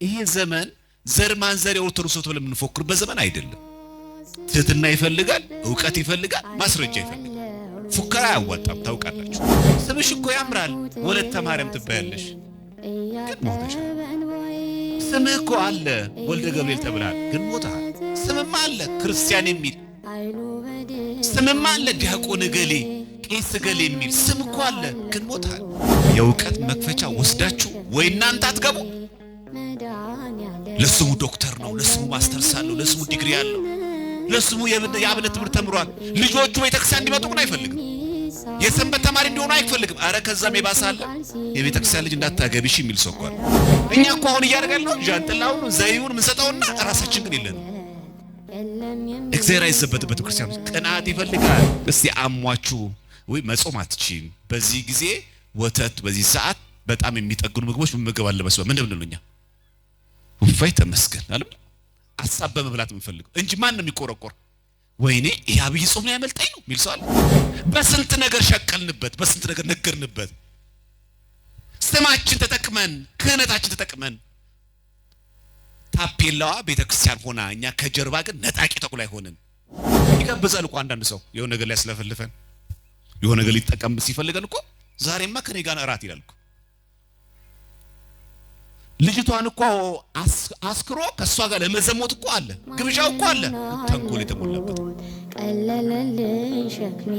ይሄ ዘመን ዘር ማንዘር ኦርቶዶክስ ብለን የምንፎክርበት ዘመን አይደለም። ትህትና ይፈልጋል፣ ዕውቀት ይፈልጋል፣ ማስረጃ ይፈልጋል። ፉከራ ያዋጣም ታውቃላችሁ። ስምሽ እኮ ያምራል ወለተ ማርያም ትባያለሽ፣ ግን ሞተሻል። ስምህ እኮ አለ ወልደ ገብርኤል ተብለሃል፣ ግን ሞተሃል። ስምም አለ ክርስቲያን የሚል ስምም አለ ዲያቆን ገሌ ቄስ ገሌ የሚል ስም እኮ አለ፣ ግን ሞተሃል። የዕውቀት መክፈቻ ወስዳችሁ ወይ እናንተ አትገቡ። ለስሙ ዶክተር ነው፣ ለስሙ ማስተርስ አለው፣ ለስሙ ዲግሪ አለው፣ ለስሙ የአብነት ትምህርት ተምሯል። ልጆቹ ቤተክርስቲያን እንዲመጡ ግን አይፈልግም። የሰንበት ተማሪ እንዲሆኑ አይፈልግም። አረ ከዛም የባሰ አለ። የቤተክርስቲያን ልጅ እንዳታገቢሽ የሚል ሰው እኮ አለ። እኛ እኮ አሁን እያደረግን ነው። ጃንጥላውን ዘይውን ምንሰጠውና ራሳችን ግን የለንም። እግዚአብሔር አይዘበትበት ክርስቲያኖች ቅናት ይፈልጋል። እስቲ አሟችሁ ወይ መጾም አትችይም፣ በዚህ ጊዜ ወተት በዚህ ሰዓት በጣም የሚጠግኑ ምግቦች መመገብ አለበት። ምንድን ነው እኛ ወፋይ ተመስገን አለ ሐሳብ በመብላት የምንፈልገው እንጂ ማን ነው የሚቆረቆር? ወይኔ ያብይ ጾም ነው ያመልጠኝ ነው የሚል ሰው አለ። በስንት ነገር ሸቀልንበት፣ በስንት ነገር ነገርንበት። ስማችን ተጠቅመን ክህነታችን ተጠቅመን ታፔላዋ ቤተክርስቲያን ሆና እኛ ከጀርባ ግን ነጣቂ ተኩላይ ሆነን ይጋብዛል እኮ አንዳንድ ሰው የሆነ ነገር ላይ ያስለፈልፈን የሆነ ነገር ሊጠቀም ሲፈልገን እኮ ዛሬማ ከኔ ጋር እራት ይላል እኮ። ልጅቷን እኮ አስክሮ ከሷ ጋር ለመዘሞት እኮ አለ፣ ግብዣው እኮ አለ። ተንኮል የተሞላበት ቀለለልኝ ሸክሜ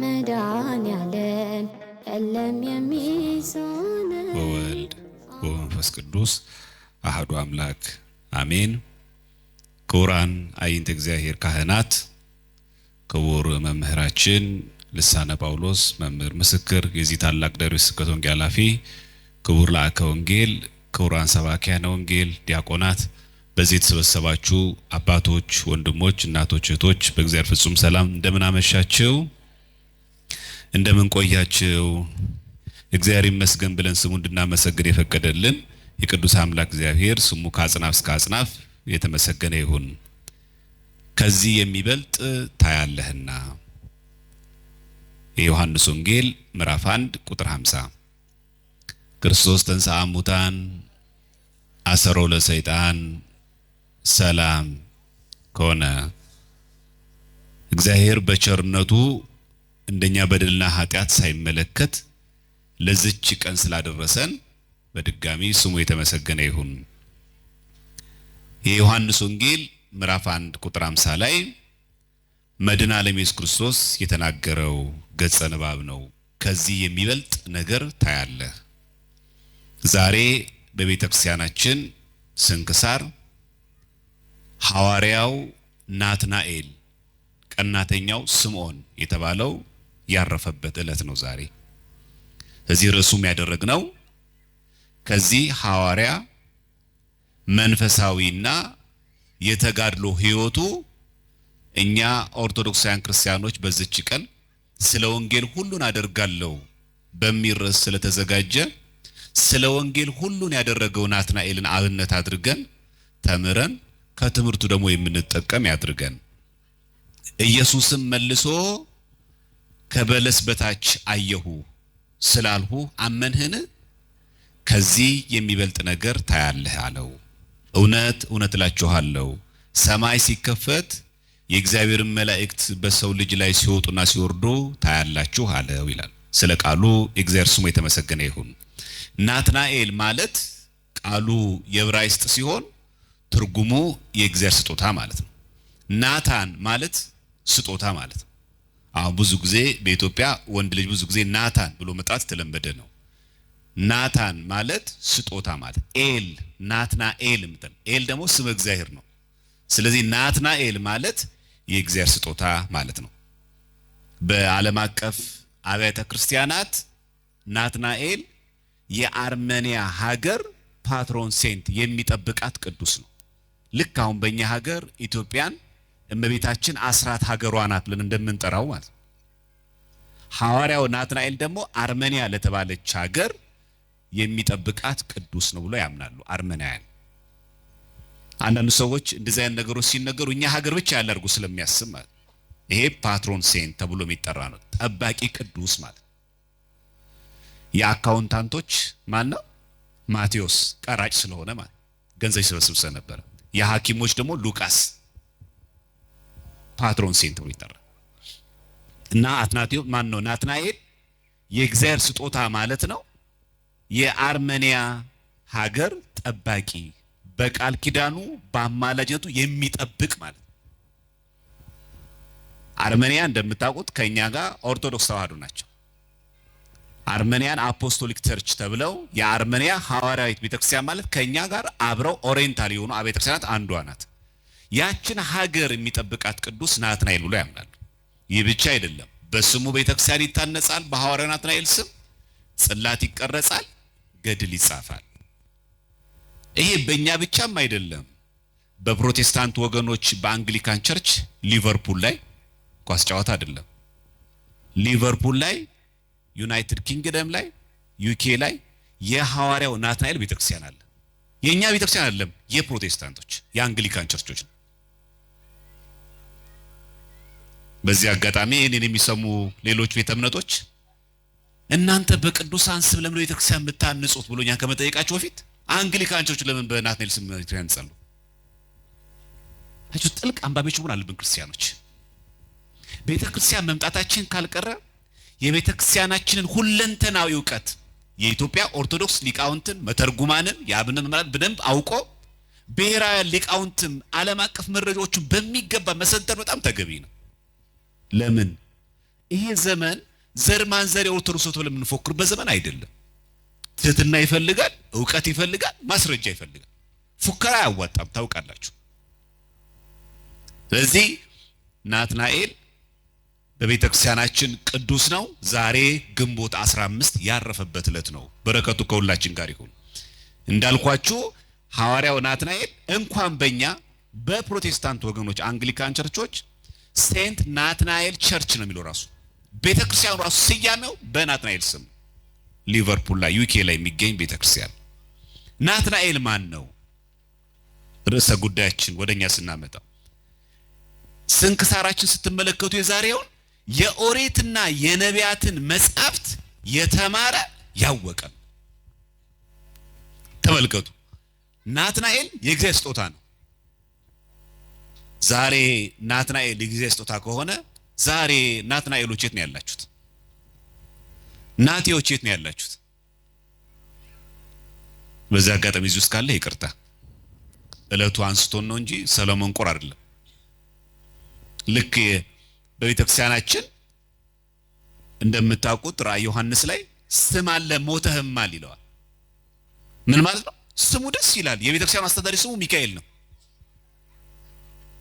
መድኃኔዓለም የለም የሚሳነው ወወልድ ወመንፈስ ቅዱስ አሐዱ አምላክ አሜን። ክቡራን አይንተ እግዚአብሔር ካህናት፣ ክቡር መምህራችን ልሳነ ጳውሎስ መምህር ምስክር፣ የዚህ ታላቅ ደብረ ስብከት ወንጌል ኃላፊ ክቡር ለአከ ወንጌል፣ ክቡራን ሰባኪያነ ወንጌል፣ ዲያቆናት፣ በዚህ የተሰበሰባችሁ አባቶች፣ ወንድሞች፣ እናቶች፣ እህቶች በእግዚአብሔር ፍጹም ሰላም እንደምን አመሻችሁ? እንደምን ቆያችሁ? እግዚአብሔር ይመስገን ብለን ስሙ እንድናመሰግን የፈቀደልን የቅዱስ አምላክ እግዚአብሔር ስሙ ከአጽናፍ እስከ አጽናፍ የተመሰገነ ይሁን። ከዚህ የሚበልጥ ታያለህና የዮሐንስ ወንጌል ምዕራፍ 1 ቁጥር 50 ክርስቶስ ተንሥአ እሙታን አሰሮ ለሰይጣን ሰላም ከሆነ እግዚአብሔር በቸርነቱ እንደኛ በደልና ኃጢአት ሳይመለከት ለዚች ቀን ስላደረሰን በድጋሚ ስሙ የተመሰገነ ይሁን። የዮሐንስ ወንጌል ምዕራፍ 1 ቁጥር 50 ላይ መድኃኔ ዓለም ኢየሱስ ክርስቶስ የተናገረው ገጸ ንባብ ነው። ከዚህ የሚበልጥ ነገር ታያለህ። ዛሬ በቤተ ክርስቲያናችን ስንክሳር ሐዋርያው ናትናኤል ቀናተኛው ስምዖን የተባለው ያረፈበት ዕለት ነው ዛሬ። እዚህ ርዕሱም ያደረግነው ከዚህ ሐዋርያ መንፈሳዊና የተጋድሎ ሕይወቱ እኛ ኦርቶዶክሳውያን ክርስቲያኖች በዚች ቀን ስለ ወንጌል ሁሉን አደርጋለሁ በሚል ርዕስ ስለተዘጋጀ ስለ ወንጌል ሁሉን ያደረገው ናትናኤልን አብነት አድርገን ተምረን ከትምህርቱ ደግሞ የምንጠቀም ያድርገን። ኢየሱስም መልሶ ከበለስ በታች አየሁ ስላልሁ አመንህን? ከዚህ የሚበልጥ ነገር ታያለህ አለው። እውነት እውነት እላችኋለሁ ሰማይ ሲከፈት የእግዚአብሔር መላእክት በሰው ልጅ ላይ ሲወጡና ሲወርዱ ታያላችሁ አለው ይላል። ስለ ቃሉ እግዚአብሔር ስሙ የተመሰገነ ይሁን። ናትናኤል ማለት ቃሉ የዕብራይስጥ ሲሆን ትርጉሙ የእግዚአብሔር ስጦታ ማለት ነው። ናታን ማለት ስጦታ ማለት ነው። አሁን ብዙ ጊዜ በኢትዮጵያ ወንድ ልጅ ብዙ ጊዜ ናታን ብሎ መጥራት ተለመደ ነው። ናታን ማለት ስጦታ ማለት ኤል ናትናኤል ምንድን ኤል ደግሞ ስም እግዚአብሔር ነው። ስለዚህ ናትናኤል ማለት የእግዚአብሔር ስጦታ ማለት ነው። በዓለም አቀፍ አብያተ ክርስቲያናት ናትናኤል የአርሜኒያ ሀገር ፓትሮን ሴንት የሚጠብቃት ቅዱስ ነው። ልክ አሁን በእኛ ሀገር ኢትዮጵያን እመቤታችን አስራት ሀገሯ ናት ብለን እንደምንጠራው ማለት ነው። ሐዋርያው ናትናኤል ደግሞ አርሜኒያ ለተባለች ሀገር የሚጠብቃት ቅዱስ ነው ብሎ ያምናሉ አርሜናውያን። አንዳንድ ሰዎች እንደዚህ አይነት ነገሮች ሲነገሩ እኛ ሀገር ብቻ ያለ አድርጎ ስለሚያስብ ማለት ይሄ ፓትሮን ሴንት ተብሎ የሚጠራ ነው፣ ጠባቂ ቅዱስ ማለት። የአካውንታንቶች ማን ነው? ማቴዎስ ቀራጭ ስለሆነ ማለት ገንዘብ ይሰበስብ ነበር። የሐኪሞች ደግሞ ሉቃስ ፓትሮን ሴንት ብሎ ይጠራል። እና አትናቴዎስ ማን ነው? ናትናኤል የእግዚአብሔር ስጦታ ማለት ነው። የአርመኒያ ሀገር ጠባቂ፣ በቃል ኪዳኑ በአማላጅነቱ የሚጠብቅ ማለት ነው። አርመኒያ እንደምታውቁት ከኛ ጋር ኦርቶዶክስ ተዋህዶ ናቸው። አርመኒያን አፖስቶሊክ ቸርች ተብለው የአርመኒያ ሐዋርያዊት ቤተክርስቲያን ማለት ከኛ ጋር አብረው ኦሪየንታል የሆኑ አብያተ ክርስቲያናት አንዷ ናት። ያችን ሀገር የሚጠብቃት ቅዱስ ናትናኤል ብሎ ያምናሉ። ይህ ብቻ አይደለም፣ በስሙ ቤተክርስቲያን ይታነጻል። በሐዋርያው ናትናኤል ስም ጽላት ይቀረጻል፣ ገድል ይጻፋል። ይሄ በእኛ ብቻም አይደለም። በፕሮቴስታንት ወገኖች በአንግሊካን ቸርች ሊቨርፑል ላይ ኳስ ጨዋታ አይደለም፣ ሊቨርፑል ላይ፣ ዩናይትድ ኪንግደም ላይ፣ ዩኬ ላይ የሐዋርያው ናትናኤል ቤተክርስቲያን አለ። የኛ ቤተክርስቲያን አይደለም፣ የፕሮቴስታንቶች የአንግሊካን ቸርቾች ነው። በዚህ አጋጣሚ እኔን የሚሰሙ ሌሎች ቤተ እምነቶች እናንተ በቅዱሳን ስም ለምን ቤተክርስቲያን የምታንጹት ብሎኛ ከመጠየቃቸው በፊት አንግሊካን ቸርች ለምን በናትናኤል ስም ያንጻሉ? አቹ ጥልቅ አንባቢዎች ሆነ አለብን ክርስቲያኖች። ቤተክርስቲያን መምጣታችን ካልቀረ የቤተክርስቲያናችንን ሁለንተናዊ ዕውቀት የኢትዮጵያ ኦርቶዶክስ ሊቃውንትን መተርጉማንን ያብንን ማለት በደንብ አውቆ ብሔራዊ ሊቃውንትም ዓለም አቀፍ መረጃዎችን በሚገባ መሰንተር በጣም ተገቢ ነው። ለምን ይሄ ዘመን ዘር ማንዘር የኦርቶዶክስ ተብሎ የምንፎክርበት ዘመን አይደለም። ትህትና ይፈልጋል፣ ዕውቀት ይፈልጋል፣ ማስረጃ ይፈልጋል። ፉከራ አያዋጣም፣ ታውቃላችሁ። ስለዚህ ናትናኤል በቤተክርስቲያናችን ቅዱስ ነው። ዛሬ ግንቦት 15 ያረፈበት ዕለት ነው። በረከቱ ከሁላችን ጋር ይሁን። እንዳልኳችሁ ሐዋርያው ናትናኤል እንኳን በእኛ በፕሮቴስታንት ወገኖች አንግሊካን ቸርቾች ሴንት ናትናኤል ቸርች ነው የሚለው ራሱ ቤተክርስቲያኑ ራሱ ስያሜው በናትናኤል ስም ሊቨርፑል ላይ ዩኬ ላይ የሚገኝ ቤተክርስቲያን። ናትናኤል ማን ነው? ርዕሰ ጉዳያችን ወደኛ ስናመጣው ስንክሳራችን ስትመለከቱ የዛሬውን የኦሪትና የነቢያትን መጻሕፍት የተማረ ያወቀ ተመልከቱ። ናትናኤል የእግዚአብሔር ስጦታ ነው። ዛሬ ናትናኤል የእግዚአብሔር ስጦታ ከሆነ ዛሬ ናትናኤሎች የት ነው ያላችሁት? ናቴዎች የት ነው ያላችሁት? በዛ አጋጣሚ እዚህ ውስጥ ካለ ይቅርታ፣ ዕለቱ አንስቶን ነው እንጂ ሰሎሞን ቆር አይደለም። ልክ በቤተክርስቲያናችን እንደምታውቁት ራእይ ዮሐንስ ላይ ስም አለ ሞተህማል ይለዋል። ምን ማለት ነው? ስሙ ደስ ይላል። የቤተክርስቲያኑ አስተዳዳሪ ስሙ ሚካኤል ነው።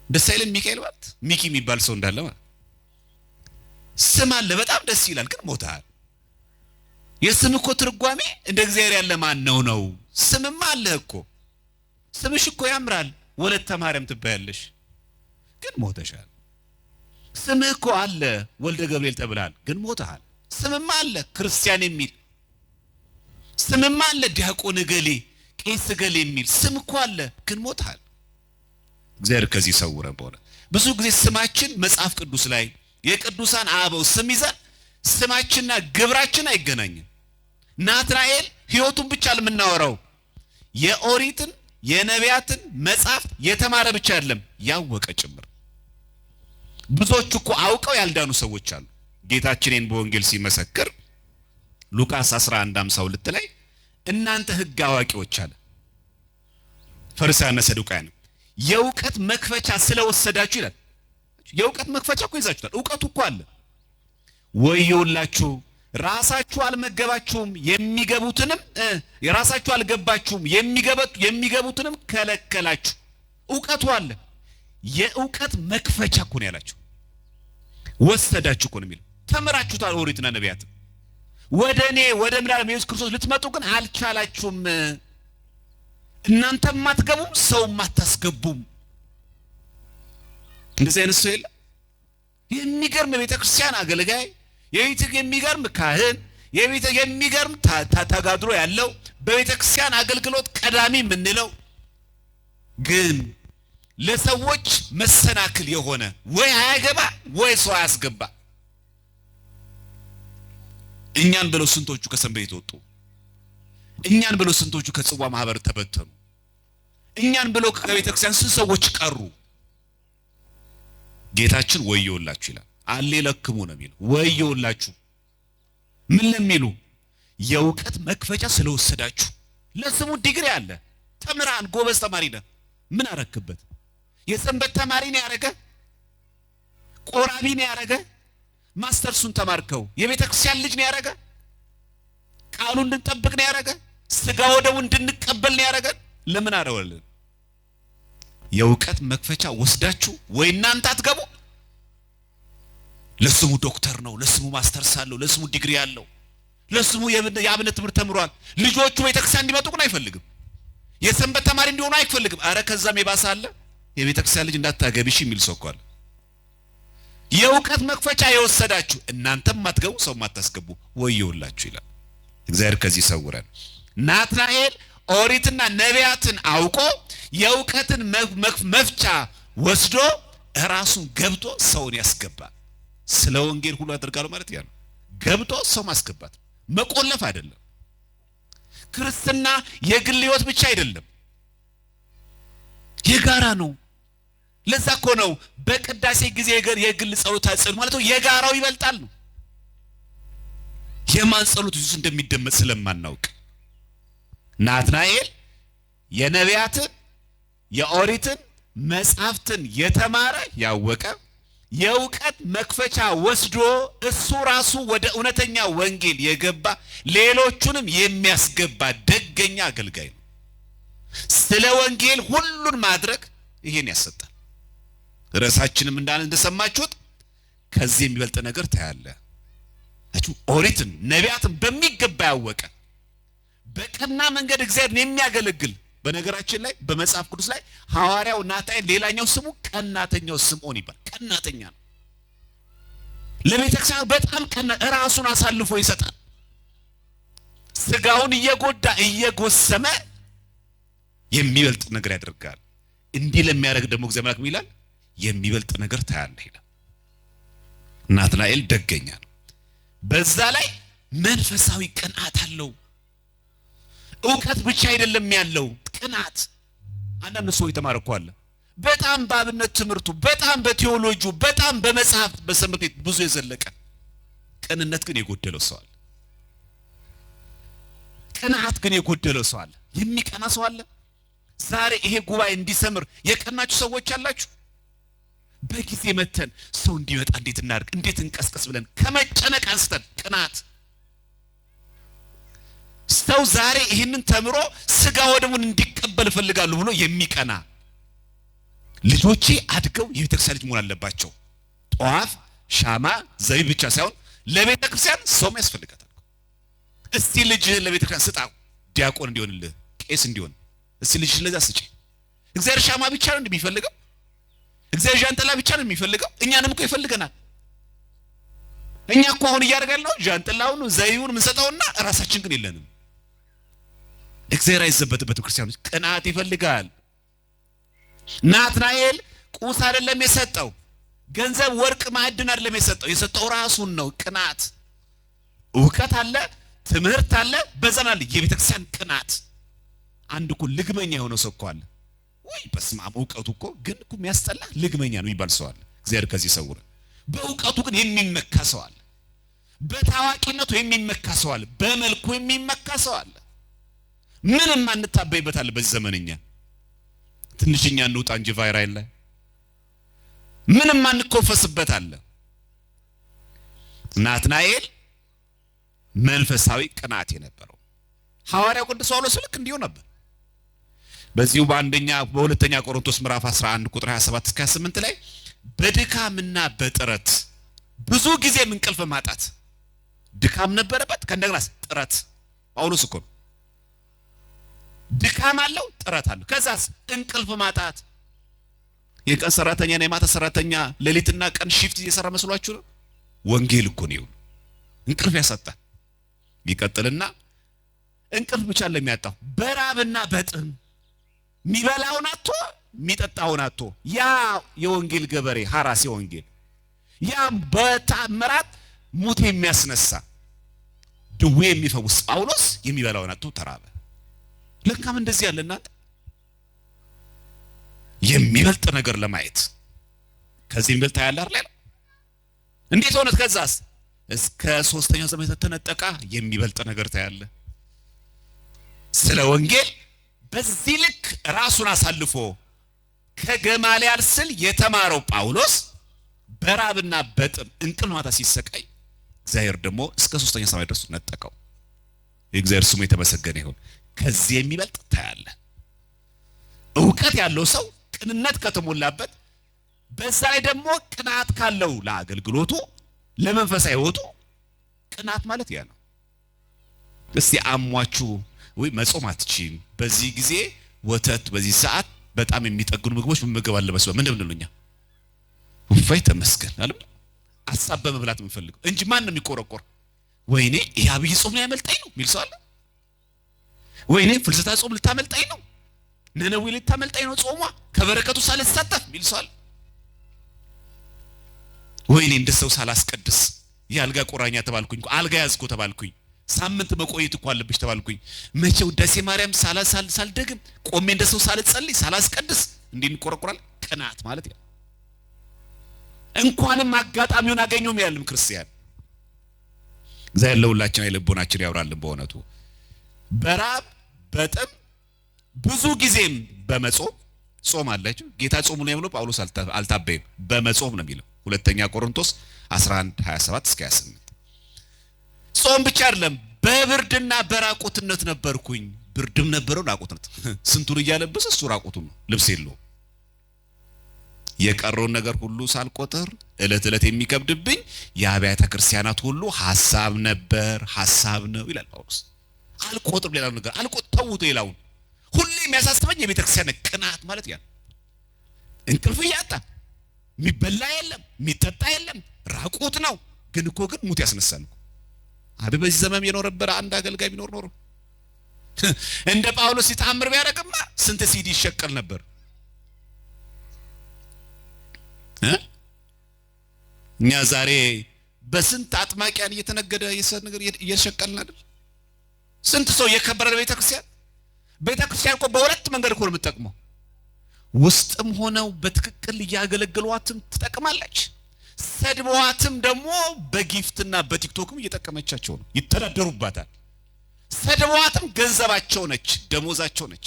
ደስ አይልም? ሚካኤል ማለት ሚኪ የሚባል ሰው እንዳለ ማለት ስም አለ በጣም ደስ ይላል፣ ግን ሞተሃል። የስም እኮ ትርጓሜ እንደ እግዚአብሔር ያለ ማን ነው? ስምማ አለ እኮ። ስምሽ እኮ ያምራል፣ ወለተ ማርያም ትባያለሽ፣ ግን ሞተሻል። ስምህ እኮ አለ ወልደ ገብርኤል ተብላል፣ ግን ሞተሃል። ስምማ አለ ክርስቲያን የሚል ስምማ አለ ዲያቆን ገሌ ቄስ ገሌ የሚል ስም እኮ አለ፣ ግን ሞተሃል። እግዚአብሔር ከዚህ ሰውረን። በሆነ ብዙ ጊዜ ስማችን መጽሐፍ ቅዱስ ላይ የቅዱሳን አበው ስም ይዘን ስማችንና ግብራችን አይገናኝም። ናትናኤል ሕይወቱን ብቻ ለምናወራው የኦሪትን የነቢያትን መጻሕፍት የተማረ ብቻ አይደለም ያወቀ ጭምር። ብዙዎች እኮ አውቀው ያልዳኑ ሰዎች አሉ። ጌታችንን በወንጌል ሲመሰክር ሉቃስ 11:52 ላይ እናንተ ሕግ አዋቂዎች አለ ፈሪሳውያንና ሰዱቃውያን የእውቀት መክፈቻ ስለወሰዳችሁ ይላል። የእውቀት መክፈቻ እኮ ይዛችኋል። ዕውቀቱ እኮ አለ። ወዮላችሁ ራሳችሁ አልመገባችሁም፣ የሚገቡትንም የራሳችሁ አልገባችሁም፣ የሚገቡትንም ከለከላችሁ። ዕውቀቱ አለ። የእውቀት መክፈቻ እኮ ነው ያላችሁ። ወሰዳችሁ እኮ ነው የሚለው። ተምራችሁታል ኦሪትና ነቢያት። ወደኔ ወደ ምድር ኢየሱስ ክርስቶስ ልትመጡ ግን አልቻላችሁም። እናንተም አትገቡም፣ ሰውም አታስገቡም። እንደዚህ አይነት ሰው የለም። የሚገርም ቤተክርስቲያን አገልጋይ፣ የሚገርም ካህን፣ የሚገርም ተጋድሎ ያለው በቤተክርስቲያን አገልግሎት ቀዳሚ የምንለው ግን ለሰዎች መሰናክል የሆነ ወይ አያገባ ወይ ሰው አያስገባ። እኛን ብለው ስንቶቹ ከሰንበት ወጡ። እኛን ብለው ስንቶቹ ከጽዋ ማህበር ተበተኑ? እኛን ብለው ከቤተክርስቲያን ስንት ሰዎች ቀሩ? ጌታችን ወየውላችሁ ይላል። አሌ ለክሙ ነው የሚለው። ወየውላችሁ ምን ለሚሉ? የእውቀት መክፈቻ ስለወሰዳችሁ። ለስሙ ዲግሪ አለ፣ ተምራን ጎበዝ ተማሪ ነህ። ምን አረክበት? የሰንበት ተማሪ ነው ያረገ? ቆራቢ ነው ያረገ? ማስተርሱን ተማርከው የቤተክርስቲያን ልጅ ነው ያረገ? ቃሉን እንድንጠብቅ ነው ያረገ? ስጋ ወደሙ እንድንቀበል ነው ያረገ? ለምን አረወልን? የእውቀት መክፈቻ ወስዳችሁ ወይ እናንተ አትገቡ? ለስሙ ዶክተር ነው፣ ለስሙ ማስተርስ አለው፣ ለስሙ ዲግሪ አለው፣ ለስሙ የአብነት ትምህርት ተምሯል። ልጆቹ ቤተክርስቲያን እንዲመጡ ግን አይፈልግም። የሰንበት ተማሪ እንዲሆኑ አይፈልግም። አረ ከዛም የባሰ አለ። የቤተክርስቲያን ልጅ እንዳታገቢሽ የሚል ሰው እኮ አለ። የእውቀት መክፈቻ የወሰዳችሁ እናንተም ማትገቡ ሰው ማታስገቡ ወየውላችሁ ይላል። እግዚአብሔር ከዚህ ይሰውረን። ናትናኤል ኦሪትና ነቢያትን አውቆ የእውቀትን መፍቻ ወስዶ ራሱን ገብቶ ሰውን ያስገባ። ስለ ወንጌል ሁሉ አድርጋለሁ ማለት ያ ነው። ገብቶ ሰው ማስገባት መቆለፍ አይደለም። ክርስትና የግል ህይወት ብቻ አይደለም፣ የጋራ ነው። ለዛ እኮ ነው በቅዳሴ ጊዜ የግል ጸሎት አጽል ማለት ነው የጋራው ይበልጣል ነው። የማን ጸሎት ኢየሱስ እንደሚደመጥ ስለማናውቅ ናትናኤል የነቢያትን የኦሪትን መጻሕፍትን የተማረ ያወቀ የእውቀት መክፈቻ ወስዶ እሱ ራሱ ወደ እውነተኛ ወንጌል የገባ ሌሎቹንም የሚያስገባ ደገኛ አገልጋይ ነው። ስለ ወንጌል ሁሉን ማድረግ ይሄን ያሰጣል። ራሳችንም እንደሰማችሁት ከዚህ የሚበልጥ ነገር ታያለ። ኦሪትን ነቢያትን በሚገባ ያወቀ በቀና መንገድ እግዚአብሔርን የሚያገለግል። በነገራችን ላይ በመጽሐፍ ቅዱስ ላይ ሐዋርያው ናትናኤል ሌላኛው ስሙ ቀናተኛው ስምዖን ይባላል። ቀናተኛ ነው። ለቤተክርስቲያን በጣም ራሱን አሳልፎ ይሰጣል። ስጋውን እየጎዳ እየጎሰመ የሚበልጥ ነገር ያደርጋል። እንዲህ ለሚያደርግ ደግሞ እግዚአብሔር አምላክ ይላል የሚበልጥ ነገር ታያለህ ይላል። ናትናኤል ደገኛ ነው። በዛ ላይ መንፈሳዊ ቅንዓት አለው። እውቀት ብቻ አይደለም ያለው ቅንዓት። አንዳንድ ሰው የተማረኩ አለ በጣም በአብነት ትምህርቱ፣ በጣም በቴዎሎጂው፣ በጣም በመጽሐፍ በሰንበት ቤት ብዙ የዘለቀ ቅንነት ግን የጎደለው ሰው አለ። ቅንዓት ግን የጎደለው ሰው አለ። የሚቀና ሰው አለ። ዛሬ ይሄ ጉባኤ እንዲሰምር የቀናችሁ ሰዎች አላችሁ። በጊዜ መተን ሰው እንዲመጣ እንዴት እናድርግ፣ እንዴት እንቀስቀስ ብለን ከመጨነቅ አንስተን ቅንዓት። ሰው ዛሬ ይህንን ተምሮ ስጋ ወደሙን እንዲቀበል ፈልጋለሁ ብሎ የሚቀና ልጆቼ አድገው የቤተክርስቲያን ልጅ መሆን አለባቸው። ጧፍ፣ ሻማ፣ ዘይት ብቻ ሳይሆን ለቤተክርስቲያን ሰውም ያስፈልጋታል። እስቲ ልጅህን ለቤተክርስቲያን ስጣው፣ ዲያቆን እንዲሆንልህ፣ ቄስ እንዲሆን። እስቲ ልጅህን ለዛ ስጪ። እግዚአብሔር ሻማ ብቻ ነው እንደሚፈልገው? እግዚአብሔር ጃንጥላ ብቻ ነው የሚፈልገው? እኛንም እኮ ይፈልገናል። እኛ እኮ አሁን እያደረግን ነው ጃንጥላውን ዘይውን ምንሰጠውና ራሳችን ግን የለንም። እግዚአብሔር አይዘበትበት ክርስቲያኖች ቅንዓት ይፈልጋል። ናትናኤል ቁስ አይደለም የሰጠው፣ ገንዘብ ወርቅ ማዕድን አይደለም የሰጠው ራሱን ነው። ቅንዓት እውቀት አለ፣ ትምህርት አለ፣ በዘናል የቤተክርስቲያን ቅንዓት። አንድ እኮ ልግመኛ የሆነ ሰው እኮ አለ። ወይ በስመ አብ እውቀቱ እኮ ግን እኮ የሚያስጠላ ልግመኛ ነው ይባል ሰው አለ። እግዚአብሔር ከዚህ ይሰውረን። በእውቀቱ ግን የሚመካ ሰው አለ። በታዋቂነቱ የሚመካ ሰው አለ። በመልኩ የሚመካ ሰው አለ። ምንም አንታበይበት አለ። በዚህ ዘመንኛ ትንሽኛ እንውጣ እንጂ ቫይራል ላይ ምንም አንኮፈስበት አለ። ናትናኤል መንፈሳዊ ቅንዓት የነበረው ሐዋርያው ቅዱስ ጳውሎስ ልክ እንዲሁ ነበር። በዚሁ በሁለተኛ ቆሮንቶስ ምዕራፍ 11 ቁጥር 27 እስከ 28 ላይ በድካምና በጥረት ብዙ ጊዜ እንቅልፍ ማጣት ድካም ነበረበት። ከእንደገናስ ጥረት። ጳውሎስ እኮ ድካም አለው፣ ጥረት አለው። ከዛስ እንቅልፍ ማጣት። የቀን ሰራተኛ እና የማታ ሰራተኛ ሌሊትና ቀን ሺፍት እየሰራ መስሏችሁ ነው? ወንጌል እኮ ነው እንቅልፍ ያሳጣል። ይቀጥልና እንቅልፍ ብቻ ለሚያጣው በራብና በጥም ሚበላውን አጥቶ ሚጠጣውን አጥቶ ያ የወንጌል ገበሬ ሐራሴ ወንጌል ያ በታምራት ሙት የሚያስነሳ ድዌ የሚፈውስ ጳውሎስ የሚበላውን አጥቶ ተራበ። ለካም እንደዚህ ያለና የሚበልጥ ነገር ለማየት ከዚህ የሚበልጥ ያለ አይደል? እንዴት ሆነ? ከዛስ እስከ ሶስተኛው ሰማይ ተነጠቃ የሚበልጥ ነገር ታያለ። ስለ ወንጌል በዚህ ልክ ራሱን አሳልፎ ከገማልያል ስል የተማረው ጳውሎስ በራብና በጥም እንቅልፍ ማታ ሲሰቃይ እግዚአብሔር ደግሞ እስከ ሶስተኛው ሰማይ ድረስ ነጠቀው። የእግዚአብሔር ስሙ የተመሰገነ ይሁን። ከዚህ የሚበልጥ ታያለ። ዕውቀት ያለው ሰው ቅንነት ከተሞላበት በዛ ላይ ደግሞ ቅናት ካለው ለአገልግሎቱ ለመንፈሳዊ ሕይወቱ ቅናት ማለት ያ ነው። እስቲ አሟችሁ ወይ መጾም አትችይም፣ በዚህ ጊዜ ወተት በዚህ ሰዓት በጣም የሚጠግኑ ምግቦች መመገብ አለበት ምን እንደምንሉኛ ወፋይ ተመስገን አለ አሳብ በመብላት የምፈልገው እንጂ ማን ነው የሚቆረቆር? ወይኔ ይሄ አብይ ጾም ነው ያመልጣኝ ነው የሚል ሰው አለ? ወይኔ ፍልሰታ ጾም ልታመልጣኝ ነው፣ ነነዌ ልታመልጣኝ ነው ጾሟ ከበረከቱ ሳልሳተፍ የሚል ሰው አለ? ወይኔ እንደሰው ሳላስቀድስ ያልጋ ቁራኛ ተባልኩኝ፣ አልጋ ያዝኩ ተባልኩኝ፣ ሳምንት መቆየት እኮ አለብሽ ተባልኩኝ፣ መቼው ደሴ ማርያም ሳልደግም ቆሜ እንደሰው ሳልጸልይ ሳላስቀድስ እንዴት ይቆረቆራል? ቅናት ማለት ያ እንኳንም አጋጣሚውን አገኘው ያለም ክርስቲያን እግዚአብሔር ለሁላችን አይልቦናችን ያውራልን። በእውነቱ በራብ በጥም ብዙ ጊዜም በመጾም ጾም አላችሁ። ጌታ ጾሙ ነው የሚለው ጳውሎስ አልታበይም በመጾም ነው የሚለው ሁለተኛ ቆሮንቶስ 11:27-28 ጾም ብቻ አይደለም በብርድና በራቁትነት ነበርኩኝ። ብርድም ነበረው ራቁትነት ስንቱን እያለበሰ እሱ ራቁቱን ነው ልብስ የለው። የቀረውን ነገር ሁሉ ሳልቆጥር እለት እለት የሚከብድብኝ የአብያተ ክርስቲያናት ሁሉ ሐሳብ ነበር ሐሳብ ነው ይላል ጳውሎስ። አልቆጥር ሌላው ነገር አልቆጥተውት ይላው ሁሌ የሚያሳስበኝ የቤተ ክርስቲያን ቅናት ማለት ያ እንቅልፍ ያጣ የሚበላ የለም የሚጠጣ የለም ራቁት ነው። ግን እኮ ግን ሙት ያስነሳል እኮ አብ በዚህ ዘመን የኖረበት አንድ አገልጋይ ቢኖር ኖሮ እንደ ጳውሎስ ሲታምር ቢያደርግማ ስንት ሲዲ ይሸቀል ነበር። እኛ ዛሬ በስንት አጥማቂያን እየተነገደ የሰር ነገር እየሸቀልን አይደል? ስንት ሰው የከበረ ቤተክርስቲያን እኮ በሁለት መንገድ እኮ ነው የምትጠቅመው። ውስጥም ሆነው በትክክል እያገለግሏትም ትጠቅማለች፣ ሰድበዋትም ደግሞ በጊፍትና በቲክቶክም እየጠቀመቻቸው ነው፣ ይተዳደሩባታል። ሰድበዋትም ገንዘባቸው ነች፣ ደሞዛቸው ነች።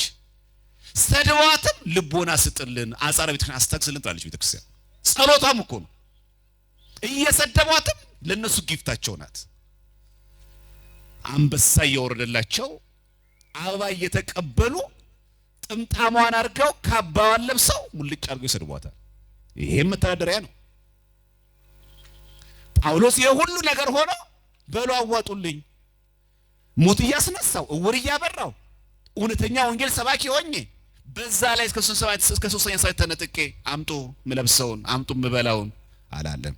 ሰድበዋትም ልቦና ስጥልን አጻረ ቤተክርስቲያን አስተክስልን ትላለች ቤተክርስቲያን። ጸሎቷም እኮ ነው። እየሰደቧትም ለነሱ ጊፍታቸው ናት። አንበሳ እየወረደላቸው አበባ እየተቀበሉ ጥምጣሟን አርገው ካባዋን ለብሰው ሙልጭ አርገው ይሰድቧታል። ይሄም መተዳደሪያ ነው። ጳውሎስ የሁሉ ነገር ሆኖ በሉ አዋጡልኝ፣ ሞት እያስነሳው እውር እያበራው እውነተኛ ወንጌል ሰባኪ ሆኜ በዛ ላይ እስከ ሶስተኛ ሰማይ ተነጥቄ አምጡ ምለብሰውን አምጡ ምበላውን አላለም።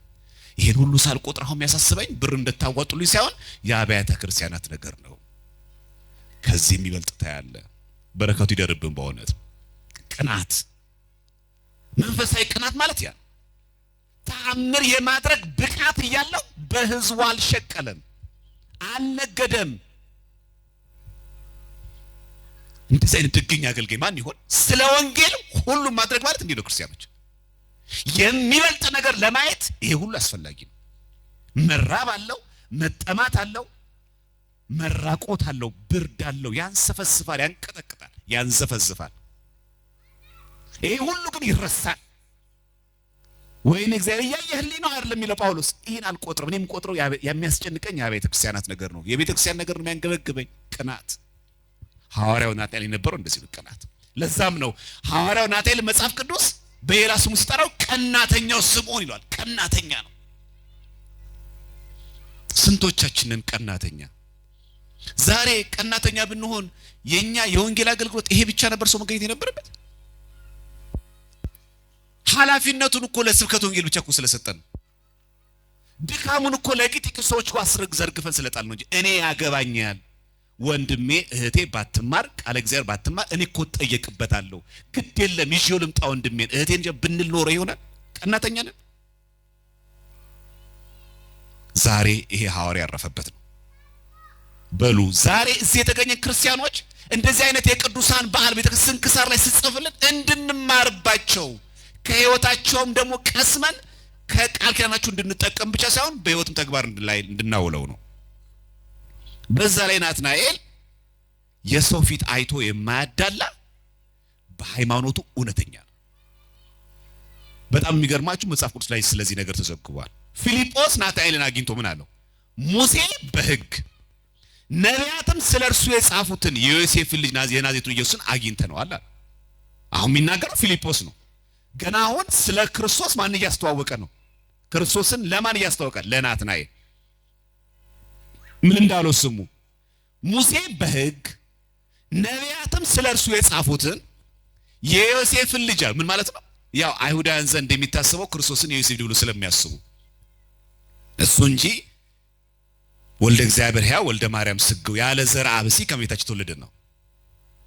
ይሄን ሁሉ ሳልቆጥረው የሚያሳስበኝ ብር እንደታዋጡልኝ ሳይሆን የአብያተ ክርስቲያናት ነገር ነው። ከዚህ የሚበልጥ ታያለ። በረከቱ ይደርብን። በእውነት ቅናት መንፈሳዊ ቅናት ማለት ያ ተአምር የማድረግ ብቃት እያለው በህዝቡ አልሸቀለም አልነገደም። እንደዚህ አይነት ድግኛ አገልጋይ ማን ይሆን? ስለ ወንጌል ሁሉ ማድረግ ማለት እንዴ ነው ክርስቲያኖች? የሚበልጥ ነገር ለማየት ይሄ ሁሉ አስፈላጊ ነው። መራብ አለው፣ መጠማት አለው፣ መራቆት አለው፣ ብርድ አለው፣ ያንሰፈስፋል፣ ያንቀጠቅጣል፣ ያንዘፈዝፋል። ይሄ ሁሉ ግን ይረሳል። ወይኔ እግዚአብሔር ያየህልኝ ነው አይደለም የሚለው ጳውሎስ። ይሄን አልቆጥርም። እኔም ቆጥረው የሚያስጨንቀኝ የቤተ ክርስቲያናት ነገር ነው። የቤተ ክርስቲያን ነገር ነው የሚያንገበግበኝ። ቅናት ሐዋርያው ናትናኤል የነበረው እንደዚህ ነው ቅናት። ለዛም ነው ሐዋርያው ናትናኤል መጽሐፍ ቅዱስ በሌላ ስሙ ሲጠራው ቀናተኛው ስምዖን ይሏል። ቀናተኛ ነው። ስንቶቻችንን ቀናተኛ? ዛሬ ቀናተኛ ብንሆን የኛ የወንጌል አገልግሎት ይሄ ብቻ ነበር ሰው መገኘት የነበረበት? ኃላፊነቱን እኮ ለስብከት ወንጌል ብቻ እኮ ስለሰጠን ድካሙን እኮ ለጥቂት ሰዎች ዘርግፈን ስለጣል ነው እንጂ እኔ ያገባኛል ወንድሜ እህቴ ባትማር ቃለ እግዚአብሔር ባትማር እኔ እኮ ተጠየቅበታለሁ ግድ የለም ይዤው ልምጣ ወንድሜን እህቴን ብንል ኖሮ ይሆናል? ቀናተኛ ነን። ዛሬ ይሄ ሐዋርያ ያረፈበት ነው። በሉ ዛሬ እዚህ የተገኘ ክርስቲያኖች እንደዚህ አይነት የቅዱሳን በዓል ቤተክርስቲያን ስንክሳር ላይ ሲጽፍልን እንድንማርባቸው ከህይወታቸውም ደግሞ ቀስመን ከቃል ኪዳናቸው እንድንጠቀም ብቻ ሳይሆን በህይወትም ተግባር ላይ እንድናውለው ነው። በዛ ላይ ናትናኤል የሰው ፊት አይቶ የማያዳላ በሃይማኖቱ እውነተኛ ነው። በጣም የሚገርማችሁ መጽሐፍ ቅዱስ ላይ ስለዚህ ነገር ተዘግቧል። ፊልጶስ ናትናኤልን አግኝቶ ምን አለው? ሙሴ በሕግ ነቢያትም ስለርሱ የጻፉትን የዮሴፍን ልጅ የናዝሬቱን ኢየሱስን አግኝተነዋል አለ። አሁን የሚናገረው ፊልጶስ ነው። ገና አሁን ስለ ክርስቶስ ማን እያስተዋወቀ ነው? ክርስቶስን ለማን እያስተዋወቀ? ለናትናኤል። ምን እንዳለው ስሙ። ሙሴ በሕግ ነቢያትም ስለርሱ የጻፉትን የዮሴፍን ልጅ ምን ማለት ነው? ያው አይሁዳውያን ዘንድ የሚታሰበው ክርስቶስን የዮሴፍ ልጅ ብሎ ስለሚያስቡ እሱ እንጂ ወልደ እግዚአብሔር ሕያው ወልደ ማርያም ስግው ያለ ዘር አብሲ ከመቤታችን ተወለደ ነው።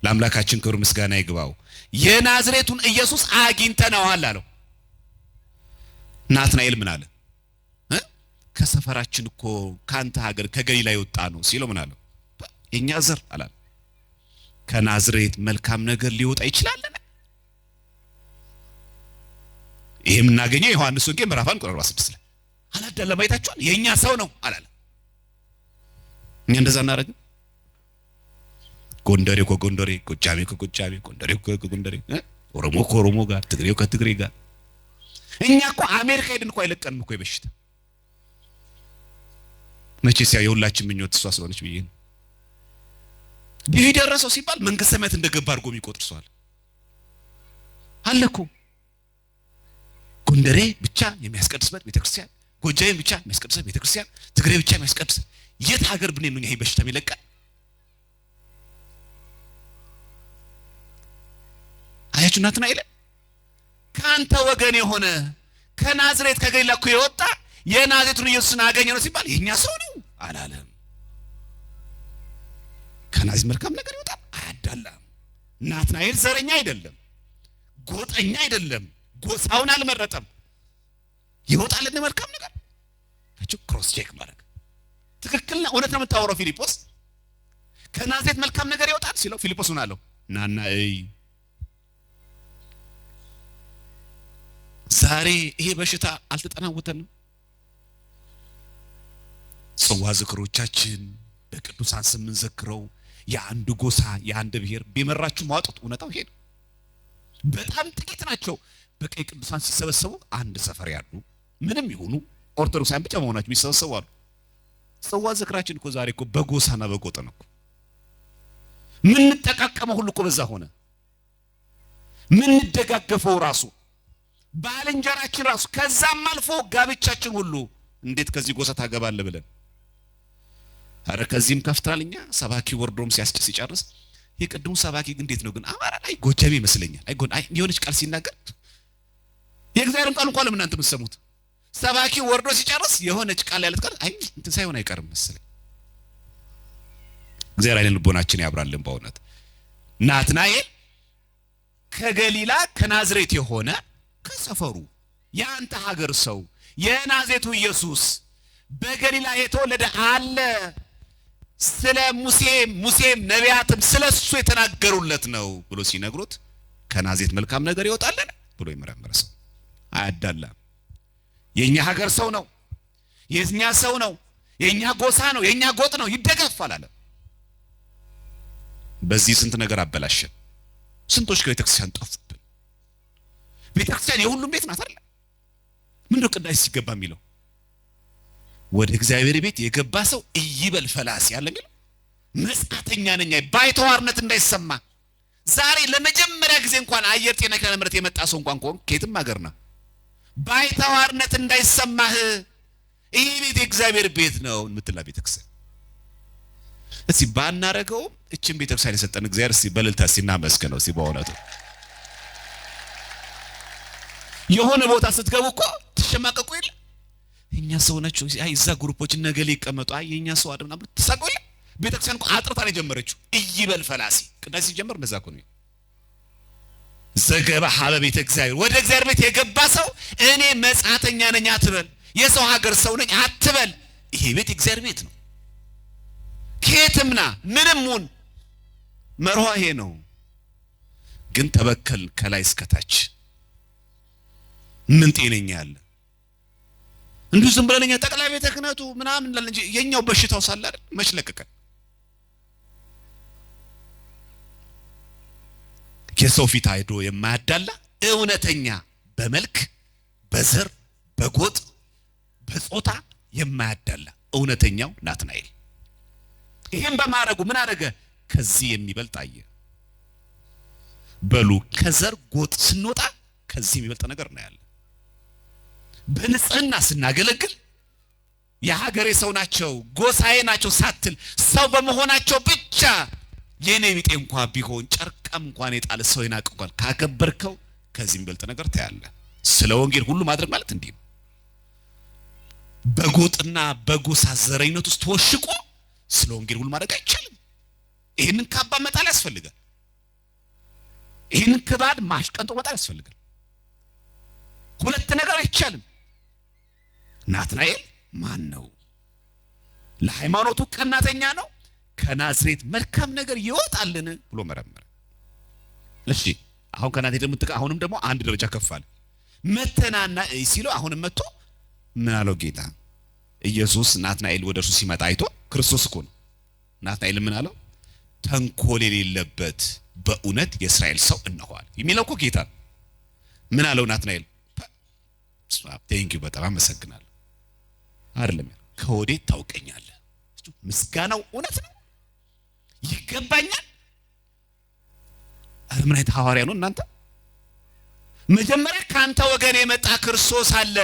ለአምላካችን ክብር ምስጋና ይግባው። የናዝሬቱን ኢየሱስ አግኝተነዋል አለው። ናትናኤል ምን አለ? ከሰፈራችን እኮ ካንተ ሀገር ከገሊላ የወጣ ነው ሲለው ምን አለው? የኛ ዘር አላለ። ከናዝሬት መልካም ነገር ሊወጣ ይችላል? ይሄ የምናገኘው ዮሐንስ ወንጌል ምዕራፍ 1 ቁጥር 46 ላይ አላዳለም። አይታችኋል? የኛ ሰው ነው አላለ። እኛ እንደዛ እናረግ። ጎንደሬ ከጎንደሬ፣ ጎጃሜ ከጎጃሜ፣ ጎንደሬ ከጎንደሬ፣ ኦሮሞ ከኦሮሞ ጋር፣ ትግሬው ከትግሬ ጋር። እኛ እኮ አሜሪካ ሄድን እኮ አይለቀንም እኮ የበሽታ መቼስ ያ የሁላችን ምኞት እሷ ስለሆነች ብዬ ነው። ቢሄ ደረሰው ሲባል መንግስተ ሰማያት እንደገባ አድርጎ የሚቆጥር ሰው አለ እኮ። ጎንደሬ ብቻ የሚያስቀድስበት ቤተክርስቲያን፣ ጎጃሜ ብቻ የሚያስቀድስበት ቤተክርስቲያን፣ ትግሬ ብቻ የሚያስቀድስ የት ሀገር ብኔ ነው ይሄ በሽታ የሚለቀን? አያችሁ ናትናኤል ካንተ ወገን የሆነ ከናዝሬት ከገሊላ እኮ የወጣ የናዝሬቱን ኢየሱስን አገኘ ነው ሲባል የኛ ሰው ነው አላለም። ከናዝሬት መልካም ነገር ይወጣል፣ አያዳላም። ናትናኤል ዘረኛ አይደለም፣ ጎጠኛ አይደለም፣ ጎሳውን አልመረጠም። ይወጣል መልካም ነገር። ታችሁ ክሮስ ቼክ ማድረግ ትክክል ነው። እውነት ነው የምታወራው ፊልጶስ። ከናዝሬት መልካም ነገር ይወጣል ሲለው ፊልጶስ ምን አለው? ናና ዛሬ ይሄ በሽታ አልተጠናወተንም። ጽዋ ዝክሮቻችን በቅዱሳን ስም እንዘክረው የአንድ ጎሳ የአንድ ብሔር ቢመራችሁ ማውጣት እውነታው ይሄ ነው። በጣም ጥቂት ናቸው በቀይ ቅዱሳን ሲሰበሰቡ አንድ ሰፈር ያሉ ምንም ይሁኑ ኦርቶዶክሳውያን ብቻ መሆናቸው የሚሰበሰቡ አሉ። ጽዋ ዝክራችን እኮ ዛሬ እኮ በጎሳና በጎጥ ነው እኮ ምን ተጠቃቀመው ሁሉ እኮ በዛ ሆነ። ምን ደጋገፈው ራሱ ባልንጀራችን ራሱ ከዛም አልፎ ጋብቻችን ሁሉ እንዴት ከዚህ ጎሳ ታገባለ ብለን አረ ከዚህም ከፍታልኛ ሰባኪ ወርዶም ሲያስጭስ ሲጨርስ የቅድሙ ሰባኪ ግን እንዴት ነው ግን አማራ ላይ ጎጃሜ ይመስለኛል። አይ የሆነች ቃል ሲናገር የእግዚአብሔርን ቃል እንኳን ለምን አንተ የምትሰሙት ሰባኪ ወርዶ ሲጨርስ የሆነች ቃል ያለት ቃል አይ እንትን ሳይሆን አይቀርም መሰለኝ። እግዚአብሔር አይደል ልቦናችን ያብራልን በእውነት። ናትናኤል ከገሊላ ከናዝሬት የሆነ ከሰፈሩ ያንተ ሀገር ሰው የናዝሬቱ ኢየሱስ በገሊላ የተወለደ አለ። ስለ ሙሴም ነቢያትም ስለሱ የተናገሩለት ነው ብሎ ሲነግሩት ከናዝሬት መልካም ነገር ይወጣልን ብሎ ይመረመረ ሰው አያዳላም። የኛ ሀገር ሰው ነው፣ የኛ ሰው ነው፣ የኛ ጎሳ ነው፣ የኛ ጎጥ ነው ይደገፋል አለ። በዚህ ስንት ነገር አበላሸን። ስንቶች ከቤተክርስቲያን ጠፉብን። ቤተክርስቲያን የሁሉም ቤት ናት አይደል? ምንድነው ቅዳሴ ሲገባ የሚለው? ወደ እግዚአብሔር ቤት የገባ ሰው ይበል ፈላሲ ያለ የሚለው መጻተኛ ነኝ ባይተዋርነት እንዳይሰማ። ዛሬ ለመጀመሪያ ጊዜ እንኳን አየር ጤና ኪዳነ ምሕረት የመጣ ሰው እንኳን ከየትም ሀገር ነው ባይተዋርነት እንዳይሰማህ ይሄ ቤት የእግዚአብሔር ቤት ነው የምትላ ቤተክርስቲያን እስቲ ባናረገው እቺን ቤተክርስቲያን የሰጠን እግዚአብሔር እስቲ በልልታ ሲናመስገነው እስቲ በእውነቱ የሆነ ቦታ ስትገቡ እኮ ተሸማቀቁ ይል እኛ ሰው ናቸው አይ እዛ ግሩፖች ነገሌ ይቀመጡ አይ የኛ ሰው አይደለም ብለ ተሳቆለ ቤተክርስቲያን እኮ አጥርታ ነው የጀመረችው። ይበል ፈላሲ ቅዳሴ ሲጀምር እንደዛ እኮ ነው። ዘገባ ሀበ ቤተ እግዚአብሔር ወደ እግዚአብሔር ቤት የገባ ሰው እኔ መጻተኛ ነኝ አትበል፣ የሰው ሀገር ሰው ነኝ አትበል። ይሄ ቤት እግዚአብሔር ቤት ነው። ከየትምና ምንምውን መርሆ ይሄ ነው። ግን ተበከል ከላይ እስከታች ምን ጤነኛ ያለ እንዲሁ ዝም ብለኛ ጠቅላይ ቤተ ክህነቱ ምናምን እንላለን እንጂ የኛው በሽታው ሳለ አይደል መሽለቀቀ የሰው ፊት አይዶ የማያዳላ እውነተኛ በመልክ በዘር በጎጥ በጾታ የማያዳላ እውነተኛው ናትናኤል ይሄን በማረጉ ምን አረገ? ከዚህ የሚበልጥ አየ። በሉ ከዘር ጎጥ ስንወጣ ከዚህ የሚበልጥ ነገር ነው ያለ። በንጽህና ስናገለግል የሀገሬ ሰው ናቸው ጎሳዬ ናቸው ሳትል ሰው በመሆናቸው ብቻ የኔ ቢጤ እንኳን ቢሆን ጨርቃም እንኳን የጣለ ሰው ይናቀቋል ካከበርከው ከዚህ የሚበልጥ ነገር ታያለ። ስለ ወንጌል ሁሉ ማድረግ ማለት እንዲህ ነው። በጎጥና በጎሳ ዘረኝነት ውስጥ ተወሽቆ ስለ ወንጌል ሁሉ ማድረግ አይቻልም። ይሄንን ካባ መጣል ያስፈልጋል። ይሄንን ክባድ ማሽቀንጦ መጣል ያስፈልጋል። ሁለት ነገር አይቻልም። ናትናኤል ማን ነው? ለሃይማኖቱ ቀናተኛ ነው። ከናዝሬት መልካም ነገር ይወጣልን ብሎ መረመረ። እሺ አሁን ከናዝሬት አሁንም ደግሞ አንድ ደረጃ ከፍ አለ። መተናና ሲለው አሁንም መጥቶ ምን አለው ጌታ ኢየሱስ? ናትናኤል ወደሱ ሲመጣ አይቶ ክርስቶስ እኮ ነው። ናትናኤል ምን አለው? ተንኮል የሌለበት በእውነት የእስራኤል ሰው እነሆአል የሚለው እኮ ጌታ ምን አለው? ናትናኤል ቴንኪው በጣም አመሰግናለሁ አይደለም ከወዴት ታውቀኛለህ? ምስጋናው እውነት ነው ይገባኛል። ምን አይነት ሐዋርያ ነው እናንተ? መጀመሪያ ካንተ ወገን የመጣ ክርስቶስ አለ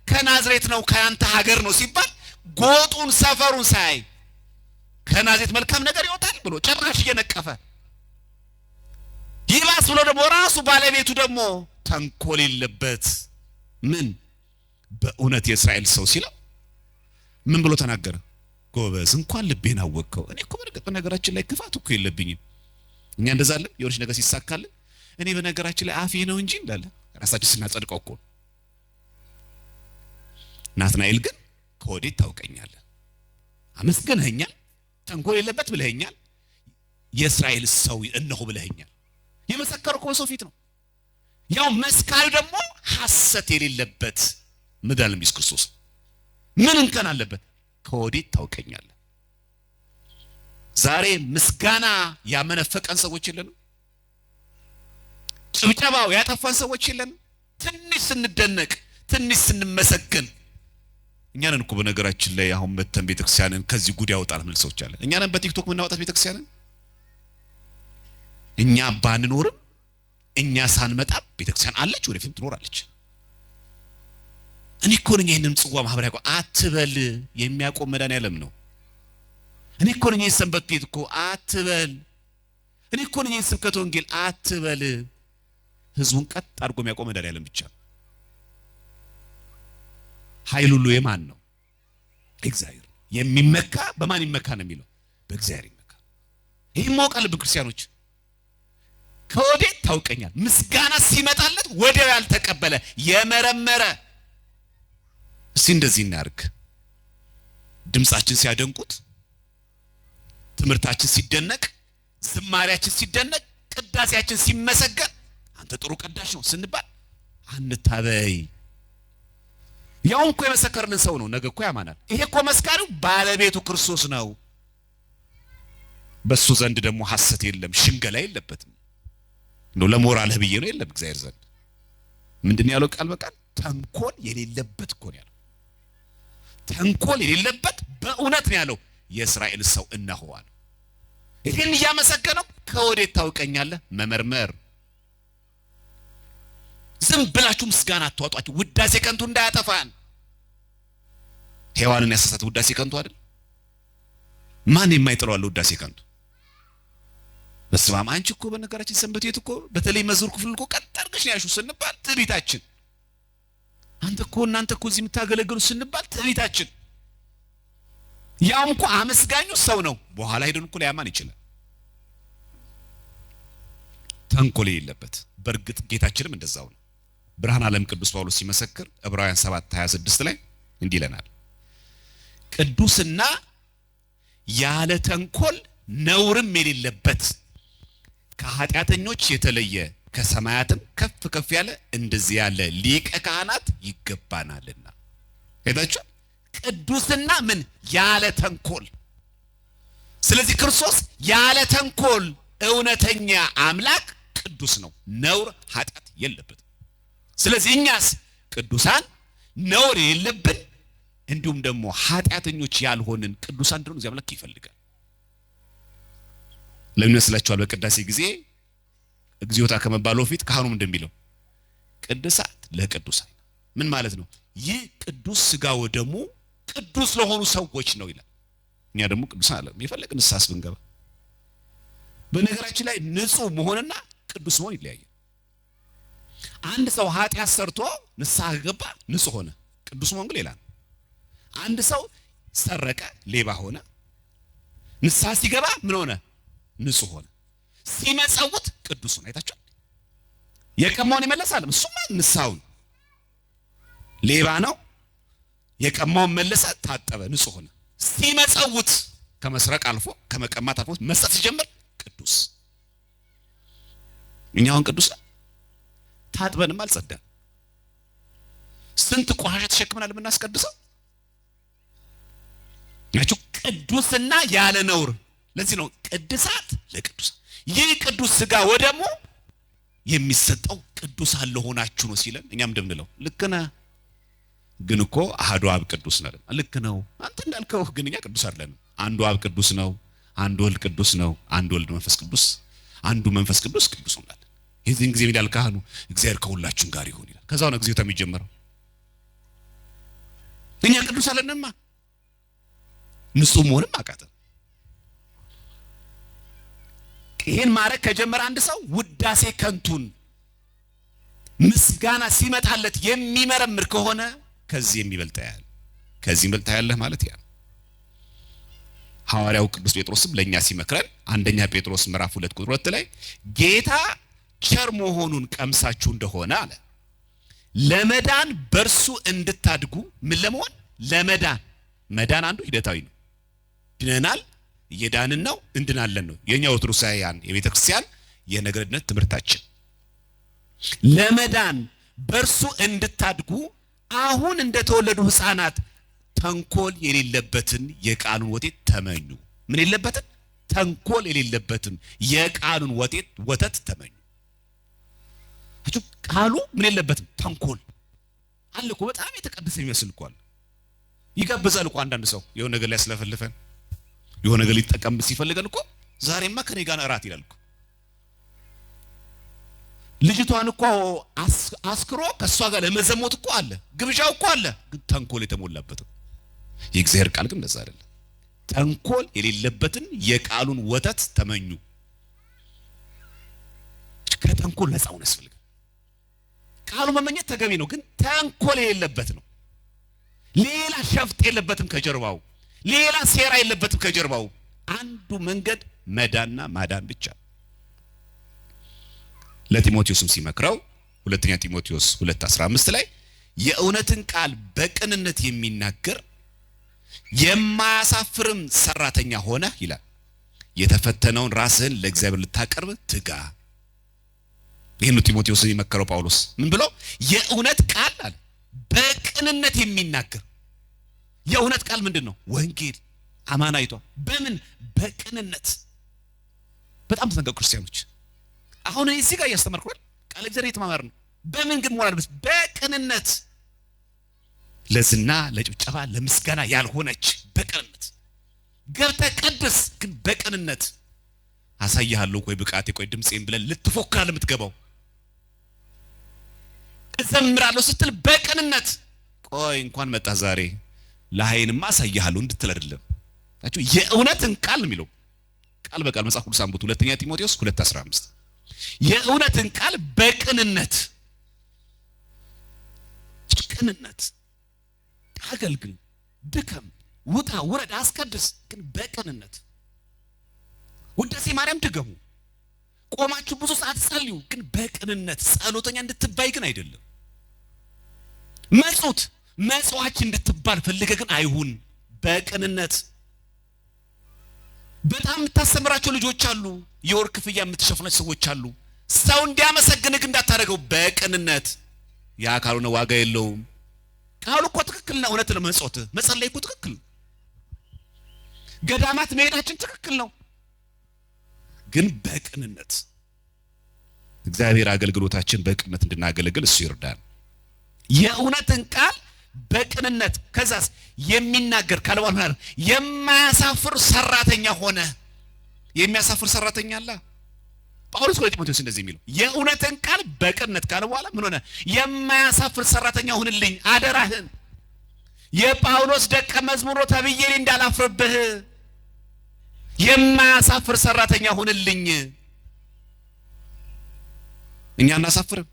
ከናዝሬት ነው ካንተ ሀገር ነው ሲባል ጎጡን ሰፈሩን ሳይ ከናዝሬት መልካም ነገር ይወጣል ብሎ ጭራሽ እየነቀፈ ይባስ ብሎ ደግሞ ራሱ ባለቤቱ ደግሞ ተንኮል የለበት ምን በእውነት የእስራኤል ሰው ሲለው ምን ብሎ ተናገረ? ጎበዝ እንኳን ልቤን አወቅከው። እኔ እኮ በነገራችን ላይ ክፋት እኮ የለብኝም። እኛ እንደዛ አለ የሆነች ነገር ሲሳካልን እኔ በነገራችን ላይ አፌ ነው እንጂ እንዳለ ራሳችን ስናጸድቀው እኮ። ናትናኤል ግን ከወዴት ታውቀኛለህ? አመስግነኸኛል፣ ተንኮል የለበት ብለኸኛል፣ የእስራኤል ሰው እነሆ ብለኸኛል። የመሰከረው እኮ በሰው ፊት ነው። ያው መስካዩ ደግሞ ሐሰት የሌለበት መድኃኒተ ኢየሱስ ክርስቶስ ምን እንከን አለበት? ከወዴት ታውቀኛለህ? ዛሬ ምስጋና ያመነፈቀን ሰዎች የለንም? ጭብጨባው ያጠፋን ሰዎች የለንም? ትንሽ ስንደነቅ ትንሽ ስንመሰገን እኛ ነን እኮ በነገራችን ላይ አሁን መተን ቤተክርስቲያንን ከዚህ ጉድ ያወጣን ምን ሰዎች አለ። እኛ ነን በቲክቶክ ምናወጣት ቤተክርስቲያንን። እኛ ባንኖርም እኛ ሳንመጣ ቤተክርስቲያን አለች፣ ወደፊትም ትኖራለች። እኔ እኮ ነኝ ይሄንን ጽዋ ማህበር ያቆ አትበል የሚያቆም መድኃኒዓለም ነው። እኔ እኮ ነኝ የሰንበት ቤት እኮ አትበል። እኔ እኮ ነኝ የስብከተ ወንጌል አትበል። ህዝቡን ቀጥ አድርጎ የሚያቆም መድኃኒዓለም ብቻ ነው። ኃይል ሁሉ የማን ነው? እግዚአብሔር። የሚመካ በማን ይመካ ነው የሚለው? በእግዚአብሔር ይመካ። ይሄን ማወቅ አለብን ክርስቲያኖች። ከወዴት ታውቀኛል? ምስጋና ሲመጣለት ወዲያው ያልተቀበለ የመረመረ። እስቲ እንደዚህ እናርግ። ድምጻችን ሲያደንቁት፣ ትምህርታችን ሲደነቅ፣ ዝማሪያችን ሲደነቅ፣ ቅዳሴያችን ሲመሰገን አንተ ጥሩ ቀዳሽ ነው ስንባል አንታበይ። ያው እኮ የመሰከረልን ሰው ነው፣ ነገ እኮ ያማናል። ይሄ እኮ መስካሪው ባለቤቱ ክርስቶስ ነው። በሱ ዘንድ ደግሞ ሐሰት የለም፣ ሽንገላ የለበትም። ነው ለሞራልህ ብዬ ነው የለም። እግዚአብሔር ዘንድ ምንድን ያለው ቃል በቃል ተንኮል የሌለበት እኮ ነው ያለው። ተንኮል የሌለበት በእውነት ነው ያለው የእስራኤል ሰው እነሆአል። ይሄን እያመሰገነው ከወዴት ታውቀኛለህ? መመርመር። ዝም ብላችሁ ምስጋና አትዋጧችሁ፣ ውዳሴ ከንቱ እንዳያጠፋን። ሔዋንን ያሳሳተ ውዳሴ ከንቱ አይደል? ማን የማይጠራው አለ ውዳሴ ከንቱ? በስማም አንቺ እኮ በነገራችን ሰንበት ቤት እኮ በተለይ መዝሙር ክፍል እኮ ቀጥ አድርገሽ ነው ያልሽው ስንባል ትዕቢታችን። አንተ እኮ እናንተ እኮ እዚህ የምታገለግሉ ስንባል ትዕቢታችን። ያውም እኮ አመስጋኙ ሰው ነው። በኋላ ሄደን እኮ ሊያማን ይችላል። ተንኮል የሌለበት። በእርግጥ ጌታችንም እንደዛው ነው። ብርሃነ ዓለም ቅዱስ ጳውሎስ ሲመሰክር ዕብራውያን 7:26 ላይ እንዲህ ይለናል፣ ቅዱስና ያለ ተንኮል ነውርም የሌለበት ከኃጢአተኞች የተለየ ከሰማያትም ከፍ ከፍ ያለ እንደዚህ ያለ ሊቀ ካህናት ይገባናልና። ሄዳችሁ ቅዱስና ምን ያለ ተንኮል። ስለዚህ ክርስቶስ ያለ ተንኮል እውነተኛ አምላክ ቅዱስ ነው፣ ነውር ኃጢአት የለበትም። ስለዚህ እኛስ ቅዱሳን ነውር የለብን እንዲሁም ደግሞ ኃጢአተኞች ያልሆንን ቅዱሳን እንደሆነ እግዚአብሔር አምላክ ይፈልጋል። ለምን መስላችኋል? በቅዳሴ ጊዜ እግዚኦታ ከመባሉ በፊት ካህኑ እንደሚለው ቅዱሳት ለቅዱሳን ምን ማለት ነው? ይህ ቅዱስ ሥጋው ደሙ ቅዱስ ለሆኑ ሰዎች ነው ይላል። እኛ ደግሞ ቅዱሳን አለ የፈለግ ንስሐስ ብንገባ። በነገራችን ላይ ንጹህ መሆንና ቅዱስ መሆን ይለያያል። አንድ ሰው ኃጢአት ሰርቶ ንስሐ ገባ ንጹህ ሆነ፣ ቅዱስ መሆን ግን ሌላ ነው። አንድ ሰው ሰረቀ ሌባ ሆነ፣ ንስሐ ሲገባ ምን ሆነ? ንጹህ ሆነ። ሲመጸውት ቅዱስ ነው። አይታችሁ የቀማውን ይመለሳል። እሱማ ንስሐውን ሌባ ነው የቀማውን መለሰ፣ ታጠበ፣ ንጹህ ሆነ። ሲመጸውት ከመስረቅ አልፎ ከመቀማት አልፎ መስጠት ሲጀምር ቅዱስ። እኛውን ቅዱስ ታጥበንም አልጸዳን። ስንት ቆሻሻ ተሸክመናል የምናስቀድሰው። ናችሁ ቅዱስና ያለ ነውር። ለዚህ ነው ቅዱሳት ለቅዱሳን ይህ ቅዱስ ሥጋ ወደሙ የሚሰጠው ቅዱሳን ለሆናችሁ ነው ሲለን እኛም እንደምንለው ልክ ነህ፣ ግን እኮ አሐዱ አብ ቅዱስ ነው። ልክ ነው አንተ እንዳልከው፣ ግን እኛ ቅዱስ አይደለንም። አንዱ አብ ቅዱስ ነው፣ አንዱ ወልድ ቅዱስ ነው፣ አንዱ ወልድ መንፈስ ቅዱስ፣ አንዱ መንፈስ ቅዱስ ቅዱስ ነው። የዚህን ጊዜ ይላል ካህኑ እግዚአብሔር ከሁላችን ጋር ይሁን ይላል። ከዛው ነው እግዚኦ የሚጀምረው። እኛ ቅዱስ አይደለንማ፣ ንጹህ መሆንም አቃተን። ይሄን ማረግ ከጀመረ አንድ ሰው ውዳሴ ከንቱን ምስጋና ሲመጣለት የሚመረምር ከሆነ ከዚህ የሚበልጥ ያያል። ከዚህ የሚበልጥ ያያለህ ማለት ያ ሐዋርያው ቅዱስ ጴጥሮስም ለኛ ሲመክረን አንደኛ ጴጥሮስ ምዕራፍ 2 ቁጥር 2 ላይ ጌታ ቸር መሆኑን ቀምሳችሁ እንደሆነ አለ ለመዳን በርሱ እንድታድጉ ምን ለመሆን ለመዳን። መዳን አንዱ ሂደታዊ ነው። ድነናል፣ እየዳንን ነው፣ እንድናለን ነው የኛ ኦርቶዶክሳውያን የቤተ ክርስቲያን የነገርነት ትምህርታችን። ለመዳን በርሱ እንድታድጉ አሁን እንደተወለዱ ሕፃናት ተንኮል የሌለበትን የቃሉን ወተት ተመኙ። ምን የሌለበትን? ተንኮል የሌለበትን የቃሉን ወተት ተመኙ። አቹ ቃሉ ምን የሌለበትን ተንኮል አለ እኮ። በጣም የተቀደሰ የሚመስል እኮ አለ። ይጋብዛል እኮ አንዳንድ ሰው የሆነ ነገር ላይ ያስለፈልፈን የሆነ ነገር ሊጠቀም ሲፈልገን እኮ ዛሬማ ከኔ ጋር እራት ይላል እኮ። ልጅቷን እኮ አስክሮ ከሷ ጋር ለመዘሞት እኮ አለ፣ ግብዣው እኮ አለ፣ ግን ተንኮል የተሞላበት። የእግዚአብሔር ቃል ግን እንደዛ አይደለም። ተንኮል የሌለበትን የቃሉን ወተት ተመኙ። ከተንኮል ነፃ ሆነ ያስፈልጋል። ቃሉ መመኘት ተገቢ ነው፣ ግን ተንኮል የሌለበት ነው። ሌላ ሸፍጥ የለበትም ከጀርባው፣ ሌላ ሴራ የለበትም ከጀርባው። አንዱ መንገድ መዳንና ማዳን ብቻ። ለጢሞቴዎስም ሲመክረው ሁለተኛ ጢሞቴዎስ 2:15 ላይ የእውነትን ቃል በቅንነት የሚናገር የማያሳፍርም ሰራተኛ ሆነ ይላል። የተፈተነውን ራስህን ለእግዚአብሔር ልታቀርብ ትጋ። ይሄን ጢሞቴዎስን የመከረው ጳውሎስ ምን ብሎ? የእውነት ቃል አለ በቅንነት የሚናገር። የእውነት ቃል ምንድነው? ወንጌል አማናይቷ። በምን? በቅንነት። በጣም ተጠንቀቁ ክርስቲያኖች። አሁን እዚህ ጋር ያስተማርኩ ቃል እግዚአብሔር የተማማር ነው። በምን ግን ሞራል? በቅንነት። ለዝና ለጭብጨባ ለምስጋና ያልሆነች በቅንነት ገብተህ ቀድስ፣ ግን በቅንነት አሳያለሁ ቆይ ብቃቴ ቆይ ድምጼን ብለን ልትፎክራለህ የምትገባው። እዘምራለሁ ስትል በቅንነት ቆይ እንኳን መጣ ዛሬ ለሃይንማ አሳያለሁ እንድትል አይደለም። ታችሁ የእውነትን ቃል ነው የሚለው ቃል በቃል መጽሐፍ ቅዱስ አንብቡ። ሁለተኛ ጢሞቴዎስ 2:15 የእውነትን ቃል በቅንነት ቅንነት አገልግል፣ ድከም፣ ውጣ ውረድ፣ አስቀድስ፣ ግን በቅንነት። ውዳሴ ማርያም ድገሙ፣ ቆማችሁ ብዙ ሰዓት ጸልዩ፣ ግን በቅንነት። ጸሎተኛ እንድትባይ ግን አይደለም። መጽዋች እንድትባል ፈልገ ግን አይሁን፣ በቅንነት። በጣም የምታስተምራቸው ልጆች አሉ። የወር ክፍያ የምትሸፍናቸው ሰዎች አሉ። ሰው እንዲያመሰግንህ እንዳታደርገው በቅንነት። ያ ካልሆነ ዋጋ የለውም። ቃሉ እኮ ትክክል ነው። እውነት ነው። መጸለይ እኮ ትክክል። ገዳማት መሄዳችን ትክክል ነው። ግን በቅንነት እግዚአብሔር አገልግሎታችን በቅንነት እንድናገለግል እሱ ይርዳል። የእውነትን ቃል በቅንነት ከዛስ የሚናገር ካልባል ማለት የማያሳፍር ሰራተኛ ሆነ። የሚያሳፍር ሰራተኛ አለ። ጳውሎስ ለጢሞቴዎስ እንደዚህ የሚለው የእውነትን ቃል በቅንነት ካለ በኋላ ምን ሆነ? የማያሳፍር ሰራተኛ ሁንልኝ አደራህን። የጳውሎስ ደቀ መዝሙር ተብዬ እንዳላፍርብህ የማያሳፍር ሰራተኛ ሁንልኝ። እኛ እናሳፍርም?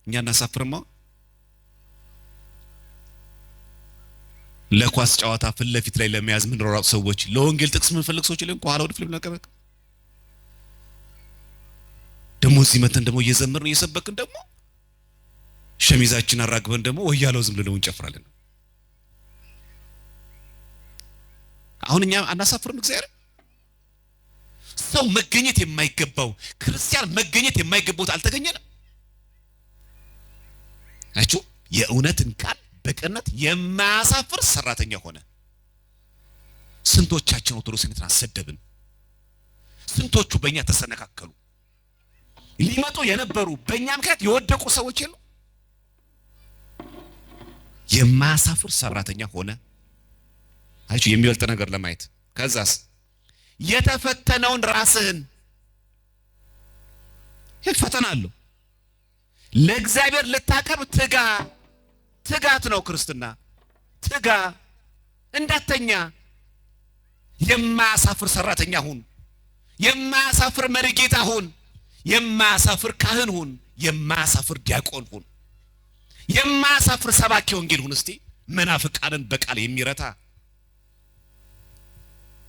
እኛ እናሳፍርማ? ለኳስ ጨዋታ ፊት ለፊት ላይ ለመያዝ ምን ሮራው ሰዎች፣ ለወንጌል ጥቅስ ምን ፈልግ ሰዎች ላይ ከኋላ ወደ ፊልም ለቀበቅ ደሞ እዚህ መተን ደሞ እየዘመርን እየሰበክን ደሞ ሸሚዛችን አራግበን ደሞ ወያለው ዝም ብለን እንጨፍራለን። አሁን እኛ አናሳፍርም? እግዚአብሔር ሰው መገኘት የማይገባው ክርስቲያን መገኘት የማይገባው አልተገኘንም። አችሁ የእውነትን ቃል በቅንነት የማያሳፍር ሰራተኛ ሆነ። ስንቶቻችን ኦርቶዶክስነትን አሰደብን? ስንቶቹ በእኛ ተሰነካከሉ? ሊመጡ የነበሩ በእኛ ምክንያት የወደቁ ሰዎች የሉ? የማያሳፍር ሰራተኛ ሆነ። አችሁ የሚበልጥ ነገር ለማየት ከዛስ የተፈተነውን ራስህን ይፈተናሉ ለእግዚአብሔር ልታቀርብ ትጋ። ትጋት ነው ክርስትና። ትጋ እንዳተኛ። የማያሳፍር ሰራተኛ ሁን። የማያሳፍር መሪ ጌታ ሁን። የማያሳፍር ካህን ሁን። የማያሳፍር ዲያቆን ሁን። የማያሳፍር ሰባኪ ወንጌል ሁን። እስቲ መናፍቃንን በቃል የሚረታ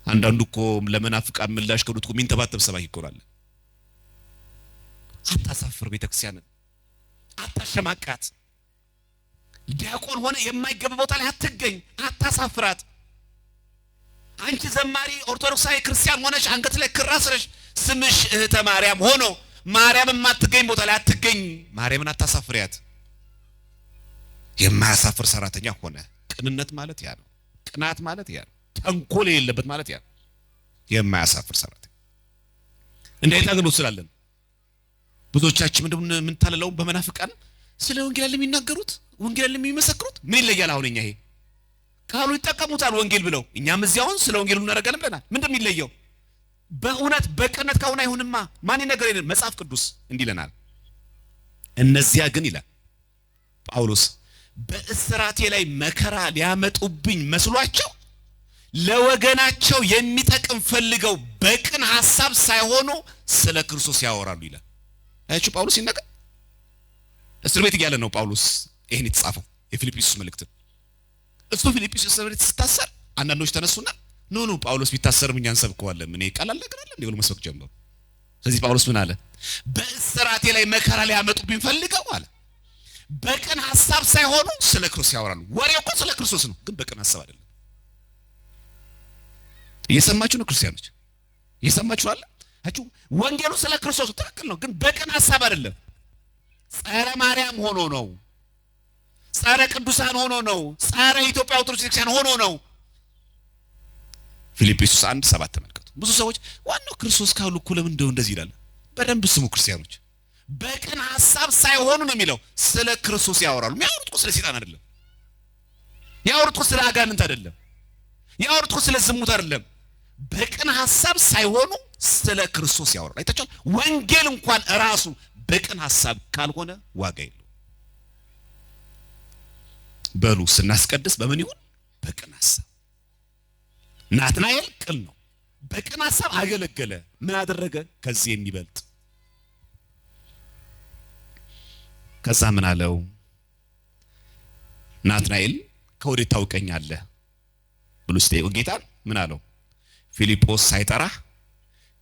አንዳንዱ እኮ ለመናፍቃን ምላሽ ከዱት ሚንተባተብ ሰባኪ ይቆራል። አታሳፍር ቤተክርስቲያንን፣ አታሸማቃት። ዲያቆን ሆነ የማይገባ ቦታ ላይ አትገኝ፣ አታሳፍራት። አንቺ ዘማሪ ኦርቶዶክሳዊ ክርስቲያን ሆነሽ አንገት ላይ ክር አስረሽ ስምሽ እህተ ማርያም ሆኖ ማርያም የማትገኝ ቦታ ላይ አትገኝ። ማርያምን አታሳፍሪያት። የማያሳፍር ሰራተኛ ሆነ። ቅንነት ማለት ያ ነው። ቅናት ማለት ያ ነው። ተንኮል የሌለበት ማለት ያ ነው። የማያሳፍር ሰራተኛ እንዴት አገልግሎት ስላለን ብዙዎቻችን ምን ታለለው በመናፍቃን ስለ ወንጌል የሚናገሩት ወንጌል የሚመሰክሩት ምን ይለያል? አሁን እኛ ይሄ ካሉ ይጠቀሙታል ወንጌል ብለው፣ እኛም እዚያውን ስለ ወንጌሉ እናደርጋለን ብለናል። ምንድነው የሚለየው? በእውነት በቅንነት ካሁን አይሁንማ ማን ይነገረን? መጽሐፍ ቅዱስ እንዲለናል። እነዚያ ግን ይላል ጳውሎስ በእስራቴ ላይ መከራ ሊያመጡብኝ መስሏቸው ለወገናቸው የሚጠቅም ፈልገው በቅን ሐሳብ ሳይሆኑ ስለ ክርስቶስ ያወራሉ ይላል። አያችሁ ጳውሎስ ይነገር እስር ቤት እያለ ነው ጳውሎስ ይሄን የተጻፈው የፊልጵስዩስ መልእክት። እሱ ፊልጵስዩስ እስር ቤት ሲታሰር አንዳንዶች ተነሱና ኖ ጳውሎስ ቢታሰርም እኛን ሰብከዋለን ምን ይቀላል ነገር አለ እንዴ ብሎ መስበክ ጀመሩ። ስለዚህ ጳውሎስ ምን አለ? በእስራቴ ላይ መከራ ሊያመጡብኝ ፈልገው አለ በቅን ሐሳብ ሳይሆኑ ስለ ክርስቶስ ያወራሉ። ወሬው እኮ ስለ ክርስቶስ ነው፣ ግን በቅን ሐሳብ አይደለም። እየሰማችሁ ነው ክርስቲያኖች? እየሰማችሁ አለ? አችሁ ወንጌሉ ስለ ክርስቶስ ትክክል ነው፣ ግን በቅን ሐሳብ አይደለም። ጸረ ማርያም ሆኖ ነው፣ ጸረ ቅዱሳን ሆኖ ነው፣ ጸረ ኢትዮጵያ ኦርቶዶክስ ቤተክርስቲያን ሆኖ ነው። ፊልጵስዩስ 1:7 ተመልከቱ። ብዙ ሰዎች ዋናው ክርስቶስ ካሉ እኮ ለምን እንደዚህ ይላል? በደንብ ስሙ ክርስቲያኖች። በቅን ሐሳብ ሳይሆኑ ነው የሚለው። ስለ ክርስቶስ ያወራሉ። የሚያወሩት እኮ ስለ ሰይጣን አይደለም። ያወሩት እኮ ስለ አጋንንት አይደለም። ያወሩት እኮ ስለ ዝሙት አይደለም። በቅን ሐሳብ ሳይሆኑ ስለ ክርስቶስ ያወራሉ። አይታችኋል? ወንጌል እንኳን ራሱ በቅን ሐሳብ ካልሆነ ዋጋ የለውም። በሉ ስናስቀድስ በምን ይሁን? በቅን ሐሳብ። ናትናኤል ቅን ነው፣ በቅን ሐሳብ አገለገለ። ምን አደረገ? ከዚህ የሚበልጥ ከዛ ምን አለው? ናትናኤል ከወዴት ታውቀኛለህ ብሎ ሲጠይቀው ጌታን ምን አለው? ፊልጶስ ሳይጠራህ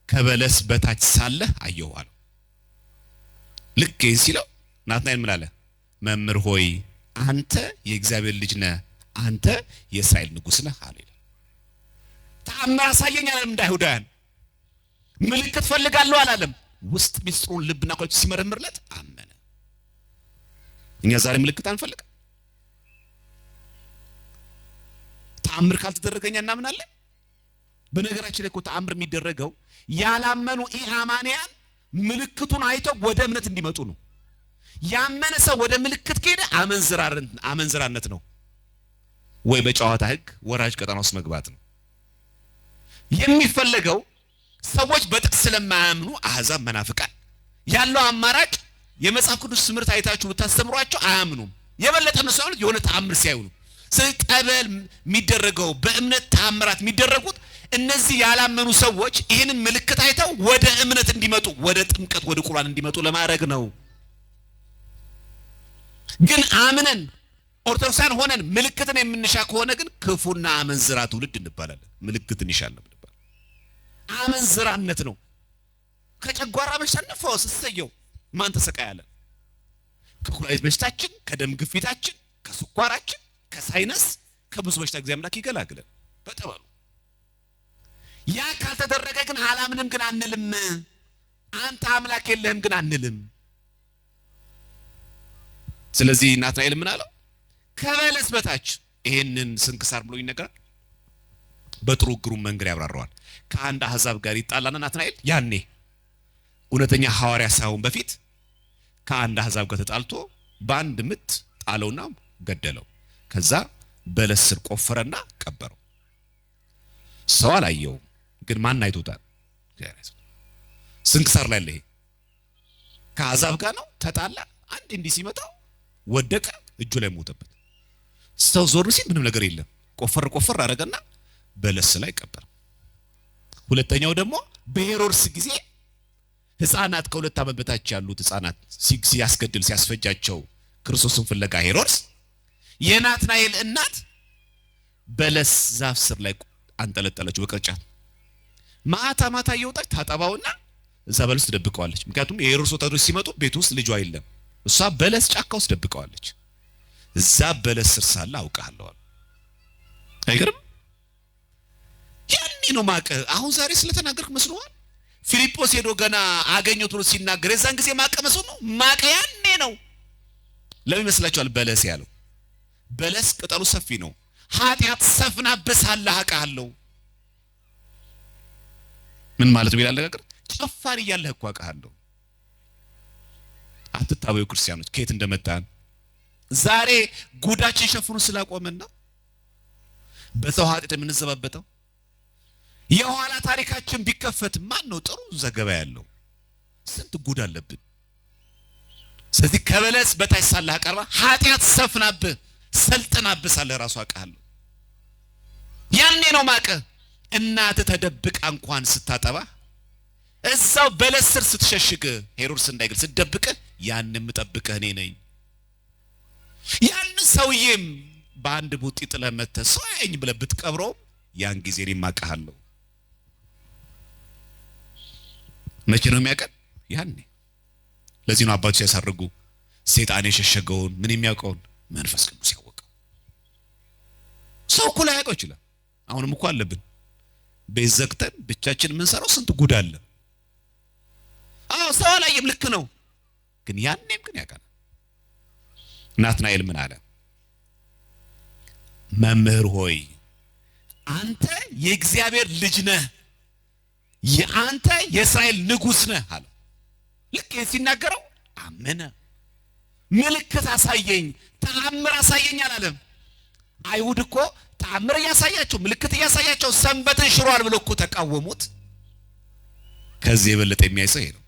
ከበለስ በታች ሳለህ አየሁ አለው። ልክ ይህን ሲለው ናትናኤል ምን አለ? መምህር ሆይ አንተ የእግዚአብሔር ልጅ ነህ፣ አንተ የእስራኤል ንጉሥ ነህ አለ። ተአምር አሳየኝ አላለም። እንዳይሁዳን ምልክት ፈልጋለሁ አላለም። ውስጥ ሚስጥሩን ልብና ቆይቶ ሲመረምርለት አመነ። እኛ ዛሬ ምልክት አንፈልግም። ተአምር ካልተደረገኛ እናምናለን። በነገራችን ላይ እኮ ተአምር የሚደረገው ያላመኑ ኢአማንያን ምልክቱን አይተው ወደ እምነት እንዲመጡ ነው። ያመነ ሰው ወደ ምልክት ከሄደ አመንዝራነት ነው፣ ወይ በጨዋታ ህግ ወራጅ ቀጠና ውስጥ መግባት ነው የሚፈለገው። ሰዎች በጥቅስ ስለማያምኑ አህዛብ መናፍቃን ያለው አማራጭ የመጽሐፍ ቅዱስ ትምህርት አይታችሁ ብታስተምሯቸው አያምኑም። የበለጠ ነው ሰው የሆነ ተአምር ሲያዩ ነው። ስለዚህ ጠበል የሚደረገው በእምነት ተአምራት የሚደረጉት እነዚህ ያላመኑ ሰዎች ይህንን ምልክት አይተው ወደ እምነት እንዲመጡ፣ ወደ ጥምቀት ወደ ቁርባን እንዲመጡ ለማድረግ ነው። ግን አምነን ኦርቶዶክሳን ሆነን ምልክትን የምንሻ ከሆነ ግን ክፉና አመንዝራ ትውልድ እንባላለን። ምልክትን ይሻል ነው። አመንዝራነት ነው። ከጨጓራ በሽታ እንፈወስ እሰየው፣ ማን ተሰቃያለ? ከኩላሊት በሽታችን፣ ከደም ግፊታችን፣ ከስኳራችን፣ ከሳይነስ፣ ከብዙ በሽታ እግዚአብሔር አምላክ ይገላግለን በጠበሉ። ያ ካልተደረገ ግን አላምንም ግን አንልም። አንተ አምላክ የለህም ግን አንልም። ስለዚህ ናትናኤል ምን አለው? ከበለስ በታች ይሄንን ስንክሳር ብሎ ይነገራል። በጥሩ ግሩም መንገድ ያብራራዋል። ከአንድ አህዛብ ጋር ይጣላና ናትናኤል ያኔ እውነተኛ ሐዋርያ ሳይሆን በፊት ከአንድ አህዛብ ጋር ተጣልቶ በአንድ ምት ጣለውና ገደለው። ከዛ በለስ ስር ቆፈረና ቀበረው። ሰው አላየው፣ ግን ማን አይቶታል? ስንክሳር ላይ ለይ ከአህዛብ ጋር ነው ተጣላ። አንድ እንዲህ ሲመጣው ወደቀ፣ እጁ ላይ ሞተበት። ሰው ዞር ሲል ምንም ነገር የለም። ቆፈር አረገና በለስ ላይ ቀበረ። ሁለተኛው ደግሞ በሄሮድስ ጊዜ ሕፃናት ከ2 ዓመት በታች ያሉት ሕፃናት ሲያስገድል ሲያስፈጃቸው ክርስቶስን ፍለጋ ሄሮድስ የናትናኤል እናት በለስ ዛፍ ስር ላይ አንጠለጠለችው በቅርጫት። ማታ እየወጣች ታጠባውና እዛ በለስ ትደብቀዋለች። ምክንያቱም የሄሮድስ ወታደሮች ሲመጡ ቤት ውስጥ ልጇ የለም። እሷ በለስ ጫካ ውስጥ ደብቀዋለች። እዛ በለስ ስር ሳለ አውቃለሁ። አይገርም? ያኔ ነው ማቀ። አሁን ዛሬ ስለተናገርክ መስሎሃል? ፊልጶስ ሄዶ ገና አገኘው ብሎ ሲናገር የዛን ጊዜ ማቀ መስሎ ነው? ማቀ ያኔ ነው። ለምን ይመስላችኋል በለስ ያለው? በለስ ቅጠሉ ሰፊ ነው። ኃጢአት ሰፍናብሳለህ አውቃለሁ። ምን ማለት ነው ይላል ነገር? ጨፋሪ እያለህ እኮ አውቃለሁ። አትታበዩ ክርስቲያኖች ከየት እንደመጣን። ዛሬ ጉዳችን ሸፍኑ ስላቆመና በሰው ኃጢአት የምንዘባበተው። የኋላ ታሪካችን ቢከፈት ማን ነው ጥሩ ዘገባ ያለው? ስንት ጉድ አለብን። ስለዚህ ከበለስ በታች ሳለህ አቀርባ ኃጢአት ሰፍናብህ ሰልጥናብህ ሳለህ ራሱ አውቃለሁ። ያኔ ነው ማቀ። እናት ተደብቃ እንኳን ስታጠባ እዛው በለስ ስር ስትሸሽግ ሄሮድስ እንዳይገል ስትደብቅ ያንንም ጠብቀህ እኔ ነኝ። ያን ሰውዬም በአንድ ቡጢ ጥለህ መተህ ሰው ያየኝ ብለህ ብትቀብረው ያን ጊዜ እኔም አውቃለሁ። መቼ ነው የሚያውቀን? ያኔ። ለዚህ ነው አባቶች ሲያሳርጉ ሰይጣን የሸሸገውን ምን የሚያውቀውን መንፈስ ቅዱስ ያወቀው። ሰው እኮ ላይ ያውቀው ይችላል። አሁንም እኮ አለብን ቤት ዘግተን ብቻችን የምንሰራው ስንት ጉድ አለ። አዎ ሰው አላየም፣ ልክ ነው። ግን ያኔም ግን ያውቃል። ናትናኤል ምን አለ? መምህር ሆይ አንተ የእግዚአብሔር ልጅ ነህ፣ የአንተ የእስራኤል ንጉሥ ነህ አለ። ልክ ሲናገረው አመነ። ምልክት አሳየኝ፣ ተአምር አሳየኝ አላለም። አይሁድ እኮ ተአምር እያሳያቸው ምልክት እያሳያቸው ሰንበትን ሽሯል ብለው እኮ ተቃወሙት። ከዚህ የበለጠ የሚያይ ሰው ይሄ ነው።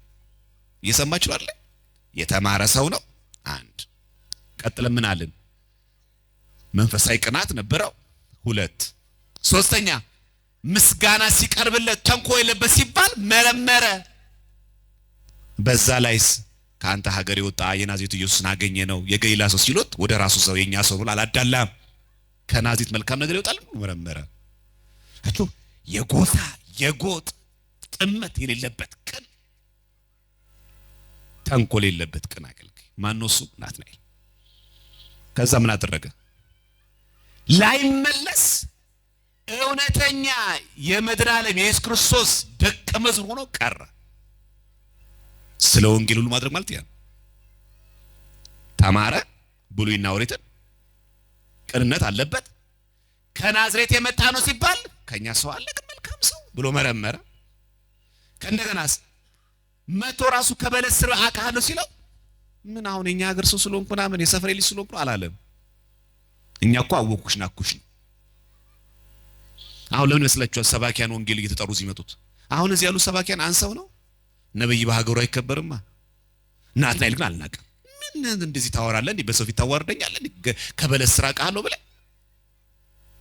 እየሰማችሁ አይደል? የተማረ ሰው ነው። አንድ ቀጥለ ምን አለን? መንፈሳዊ ቅናት ነበረው። 2 ሶስተኛ ምስጋና ሲቀርብለት ተንኮል የለበት ሲባል መረመረ። በዛ ላይስ ከአንተ ሀገር የወጣ የናዝሬቱ ኢየሱስን አገኘ ነው የገሊላ ሰው ሲሉት ወደ ራሱ ሰው የኛ ሰው ብሎ አላዳላም። ከናዝሬት መልካም ነገር ይወጣል መረመረ። እቱ የጎሳ የጎጥ ጥመት የሌለበት ቅን ተንኮል የሌለበት ቅን አገልጋይ ማን ነው? እሱ ናትናኤል። ከዛ ምን አደረገ? ላይመለስ እውነተኛ የመድኃኔዓለም የኢየሱስ ክርስቶስ ደቀ መዝሙር ሆኖ ቀረ። ስለ ወንጌል ሁሉ ማድረግ ማለት ያ ተማረ፣ ብሉይና ኦሪትን ቅንነት አለበት። ከናዝሬት የመጣ ነው ሲባል ከኛ ሰው አለ ግን መልካም ሰው ብሎ መረመረ። ከእንደገናስ መቶ ራሱ ከበለስ ስር አውቃለሁ ሲለው ምን አሁን የኛ ሀገር ሰው ስለሆንኩ ምናምን የሰፈሬ ልጅ ስለሆንኩ አላለም። እኛ እኮ አወኩሽ ናኩሽ ነው። አሁን ለምን መስላችኋል ሰባኪያን ወንጌል እየተጠሩ ሲመጡት? አሁን እዚህ ያሉ ሰባኪያን አንሰው ነው። ነብይ በሀገሩ አይከበርማ። ናትናኤል ግን አልናቀም። ምን እንደዚህ ታወራለህ እንዴ? በሰው ፊት ታዋርደኛለህ እንዴ? ከበለስ ስር አውቃለሁ ብለህ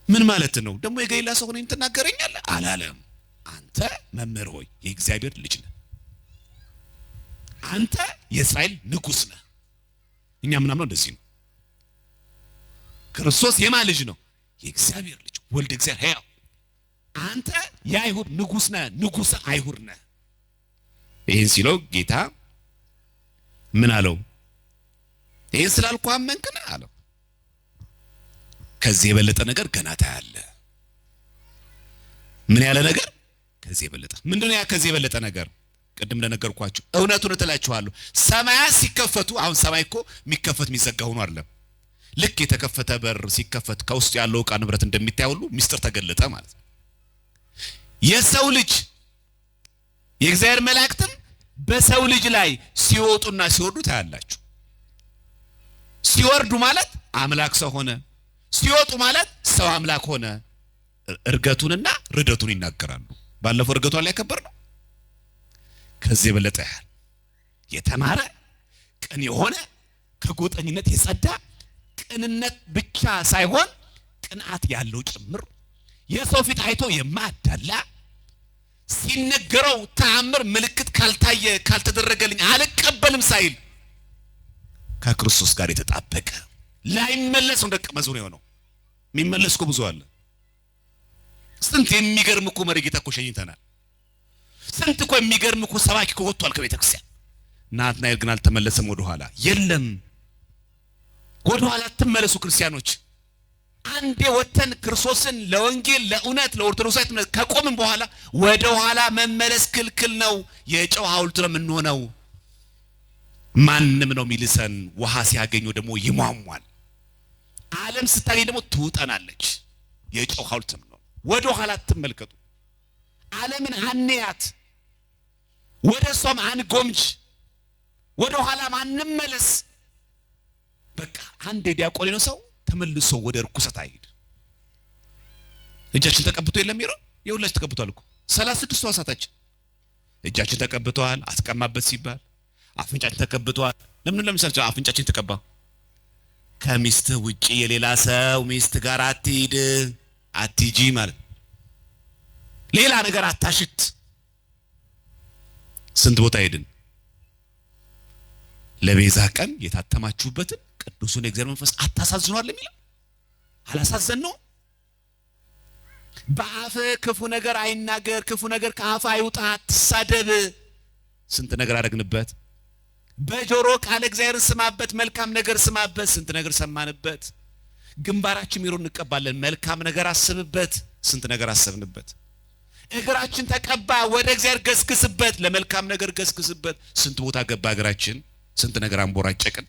ምን ማለት ነው? ደግሞ የገሊላ ሰው ሆነኝ ትናገረኛለህ አላለም። አንተ መምህር ሆይ የእግዚአብሔር ልጅ ነህ፣ አንተ የእስራኤል ንጉስ ነህ። እኛ ምናምነው እንደዚህ ነው። ክርስቶስ የማን ልጅ ነው? የእግዚአብሔር ልጅ ወልደ እግዚአብሔር ሕያው። አንተ የአይሁድ ንጉስ ነህ፣ ንጉስ አይሁድ ነህ። ይህን ሲለው ጌታ ምን አለው? ይህን ስላልኩ አመንክ ነህ አለው። ከዚህ የበለጠ ነገር ገና ታያለህ። ምን ያለ ነገር? ከዚህ የበለጠ ምንድነው? ያ ከዚህ የበለጠ ነገር ቅድም እንደነገርኳችሁ እውነቱን እተላችኋለሁ። ሰማያት ሲከፈቱ፣ አሁን ሰማይ እኮ የሚከፈት የሚዘጋ ሆኖ አይደለም። ልክ የተከፈተ በር ሲከፈት ከውስጥ ያለው ዕቃ ንብረት እንደሚታይ ሁሉ ሚስጥር ተገለጠ ማለት ነው። የሰው ልጅ የእግዚአብሔር መላእክትም በሰው ልጅ ላይ ሲወጡና ሲወርዱ ታያላችሁ። ሲወርዱ ማለት አምላክ ሰው ሆነ፣ ሲወጡ ማለት ሰው አምላክ ሆነ። እርገቱንና ርደቱን ይናገራሉ። ባለፈው እርገቷን ላይ ያከበር ነው። ከዚህ የበለጠ ያህል የተማረ ቅን የሆነ ከጎጠኝነት የጸዳ ቅንነት ብቻ ሳይሆን ቅንዓት ያለው ጭምር የሰው ፊት አይቶ የማያዳላ ሲነገረው ተአምር ምልክት ካልታየ ካልተደረገልኝ አልቀበልም ሳይል ከክርስቶስ ጋር የተጣበቀ ላይመለስ ደቀ መዝሙር ነው። የሚመለስ እኮ ብዙ አለ። ስንት የሚገርም እኮ መሪጌታ እኮ ሸኝተናል። ስንት እኮ የሚገርም እኮ ሰባኪ እኮ ወጥቷል ከቤተ ክርስቲያን። ናትናኤል ግን አልተመለሰም ወደ ኋላ። የለም ወደ ኋላ ተመለሱ ክርስቲያኖች። አንዴ ወተን ክርስቶስን ለወንጌል ለእውነት ለኦርቶዶክሳዊት እምነት ከቆምን በኋላ ወደ ኋላ መመለስ ክልክል ነው። የጨው ሐውልት ነው የምንሆነው። ማንም ነው የሚልሰን። ውሃ ሲያገኙ ደግሞ ይሟሟል። ዓለም ስታገኝ ደግሞ ትውጠናለች። የጨው ሐውልት ነው። ወደ ኋላ ተመልከቱ። ዓለምን አንያት፣ ወደ እሷም አንጎምጅ፣ ወደ ኋላ አንመለስ። በቃ አንዴ ዲያቆን ነው ሰው ተመልሶ ወደ ርኩሰት አይሄድ። እጃችን ተቀብቶ የለም ይሮ የሁላችን ተቀብቷል እኮ 36 ሕዋሳታችን እጃችን ተቀብቷል። አስቀማበት ሲባል አፍንጫችን ተቀብቷል። ለምሳሌ አፍንጫችን ተቀባ። ከሚስት ውጪ የሌላ ሰው ሚስት ጋር አትሂድ አትጂ ማለት ሌላ ነገር አታሽት። ስንት ቦታ ሄድን? ለቤዛ ቀን የታተማችሁበትን ቅዱሱን የእግዚአብሔር መንፈስ አታሳዝኗል የሚለው አላሳዘን ነው። በአፍ ክፉ ነገር አይናገር፣ ክፉ ነገር ከአፍ አይውጣ፣ አትሳደብ። ስንት ነገር አደረግንበት። በጆሮ ቃል እግዚአብሔር ስማበት፣ መልካም ነገር ስማበት። ስንት ነገር ሰማንበት። ግንባራችን ሚሮ እንቀባለን፣ መልካም ነገር አስብበት። ስንት ነገር አሰብንበት። እግራችን ተቀባ፣ ወደ እግዚአብሔር ገስግስበት፣ ለመልካም ነገር ገስግስበት። ስንት ቦታ ገባ እግራችን። ስንት ነገር አንቦራጨቅን።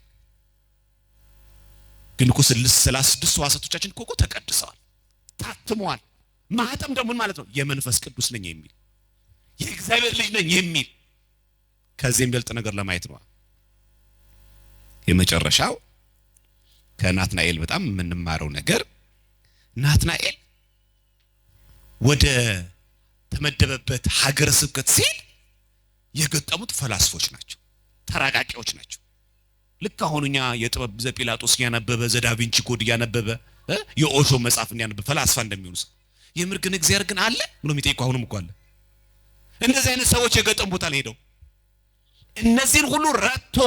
ግን እኮ 36 ሕዋሳቶቻችን እኮ ተቀድሰዋል፣ ታትመዋል። ማህተም ደግሞ ማለት ነው የመንፈስ ቅዱስ ነኝ የሚል የእግዚአብሔር ልጅ ነኝ የሚል ከዚህ የሚበልጥ ነገር ለማየት ነው። የመጨረሻው ከናትናኤል በጣም የምንማረው ነገር ናትናኤል ወደ ተመደበበት ሀገረ ስብከት ሲል የገጠሙት ፈላስፎች ናቸው፣ ተራቃቂዎች ናቸው። ልክ አሁንኛ የጥበብ ዘጲላጦስ ያነበበ ዘዳቪንቺ ኮድ ያነበበ የኦሾ መጽሐፍ ያነበበ ፈላስፋ እንደሚሆኑ ሰው የምር ግን እግዚአብሔር ግን አለ ብሎ የሚጠይቁ አሁንም እኮ አለ። እንደዚህ አይነት ሰዎች የገጠሙ ቦታ ላይ ሄደው እነዚህን ሁሉ ረቶ